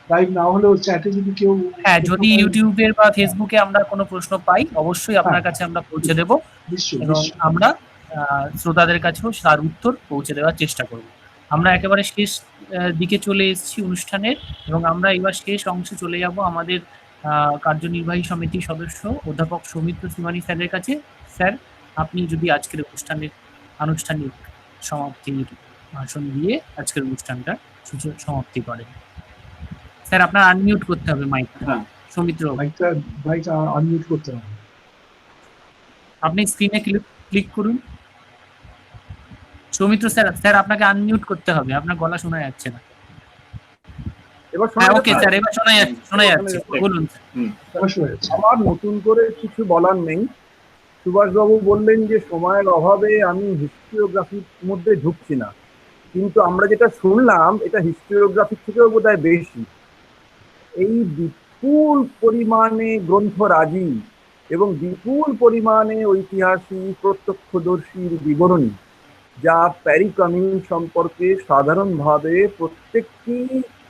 লাইভ না হলেও চ্যাটে যদি কেউ, হ্যাঁ, যদি ইউটিউবের বা ফেসবুকে আমরা কোনো প্রশ্ন পাই অবশ্যই আপনার কাছে আমরা পৌঁছে দেব, নিশ্চয়ই এবং আমরা শ্রোতাদের কাছেও তার উত্তর পৌঁছে দেওয়ার চেষ্টা করব। আমরা একেবারে শেষ দিকে চলে এসেছি অনুষ্ঠানের, এবং আমরা এবার শেষ অংশে চলে যাব আমাদের কার্যনির্বাহী সমিতির সদস্য অধ্যাপক সৌমিত্র শ্রীমানি স্যারের কাছে। স্যার, আপনি যদি আজকের অনুষ্ঠানের আনুষ্ঠানিক সমাপ্তির ভাষণ দিয়ে আজকের অনুষ্ঠানটা সমাপ্তি করেন। স্যার, আপনার আনমিউট করতে হবে মাইকটা। হ্যাঁ। সৌমিত্র, মাইকটা আনমিউট করতে হবে। আপনি স্ক্রিনে ক্লিক করুন। সৌমিত্র স্যার, স্যার আপনাকে আনমিউট করতে হবে, আপনার গলা শোনা যাচ্ছে না। হ্যাঁ, ওকে স্যার, এবার শোনা যাচ্ছে, বলুন স্যার। আমার নতুন করে কিছু বলার নেই। সুভাষবাবু বললেন যে সময়ের অভাবে আমি হিস্টোরিওগ্রাফির মধ্যে ঢুকছি না, কিন্তু আমরা যেটা শুনলাম এটা হিস্টোরিওগ্রাফির থেকেও বোধহয় বেশি। এই বিপুল পরিমাণে গ্রন্থরাজি এবং বিপুল পরিমাণে ঐতিহাসিক প্রত্যক্ষদর্শীর বিবরণী, যা প্যারি কমিউন সম্পর্কে সাধারণভাবে প্রত্যেকটি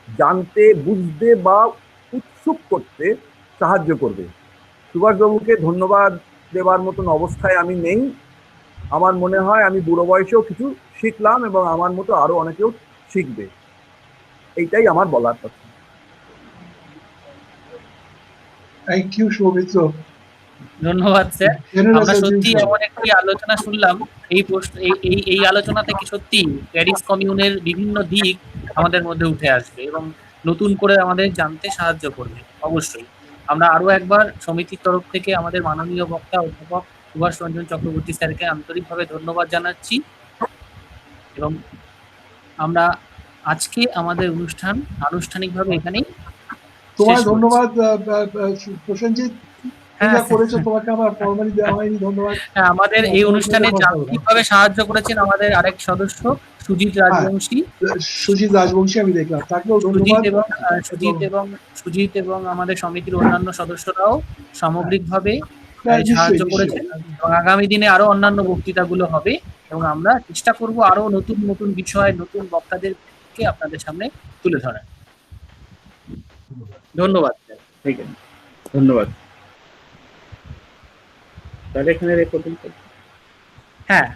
জানতে, বুঝতে বা উৎসুক করতে সাহায্য করবে। সুভাষবাবুকে ধন্যবাদ দেওয়ার মতন অবস্থায় আমি নেই। আমার মনে হয় আমি বুড়ো বয়সেও কিছু শিখলাম এবং আমার মতো আরো অনেকেও শিখবে, এইটাই আমার বলার কথা। Thank you Soumitra. ধন্যবাদ স্যার। আমরা সত্যি এমন একটি আলোচনা শুনলাম, এই আলোচনা থেকে সত্যি প্যারিস কমিউনের বিভিন্ন দিক আমাদের মধ্যে উঠে আসবে এবং নতুন করে আমাদের জানতে সাহায্য করবে। অবশ্যই আমরা আরো একবার সমিতির তরফ থেকে আমাদের মাননীয় বক্তা অধ্যাপক সুভাষ রঞ্জন চক্রবর্তী স্যারকে আন্তরিকভাবে ধন্যবাদ জানাচ্ছি, এবং আমরা আজকে আমাদের অনুষ্ঠান আনুষ্ঠানিকভাবে এখানেই। তোমার ধন্যবাদ প্রসেনজিৎ, করেছো, তোমাকে আমার ফর্মালি দেওয়া হয়নি, ধন্যবাদ। আমাদের এই অনুষ্ঠানে যান্ত্রিকভাবে সাহায্য করেছেন আমাদের আরেক সদস্য সুজিত রাজবংশী, আমি দেখলাম, তাকেও ধন্যবাদ। সুজিত এবং আমাদের সমিতির অন্যান্য সদস্যরাও সামগ্রিকভাবে সাহায্য করেছেন, এবং আগামী দিনে আরো অন্যান্য বক্তৃতাগুলো হবে এবং আমরা চেষ্টা করব আরো নতুন নতুন বিষয়, নতুন বক্তাদেরকে আপনাদের সামনে তুলে ধরার। ধন্যবাদ। ঠিক আছে, ধন্যবাদ। তাহলে এখানে রেকর্ডিং, হ্যাঁ।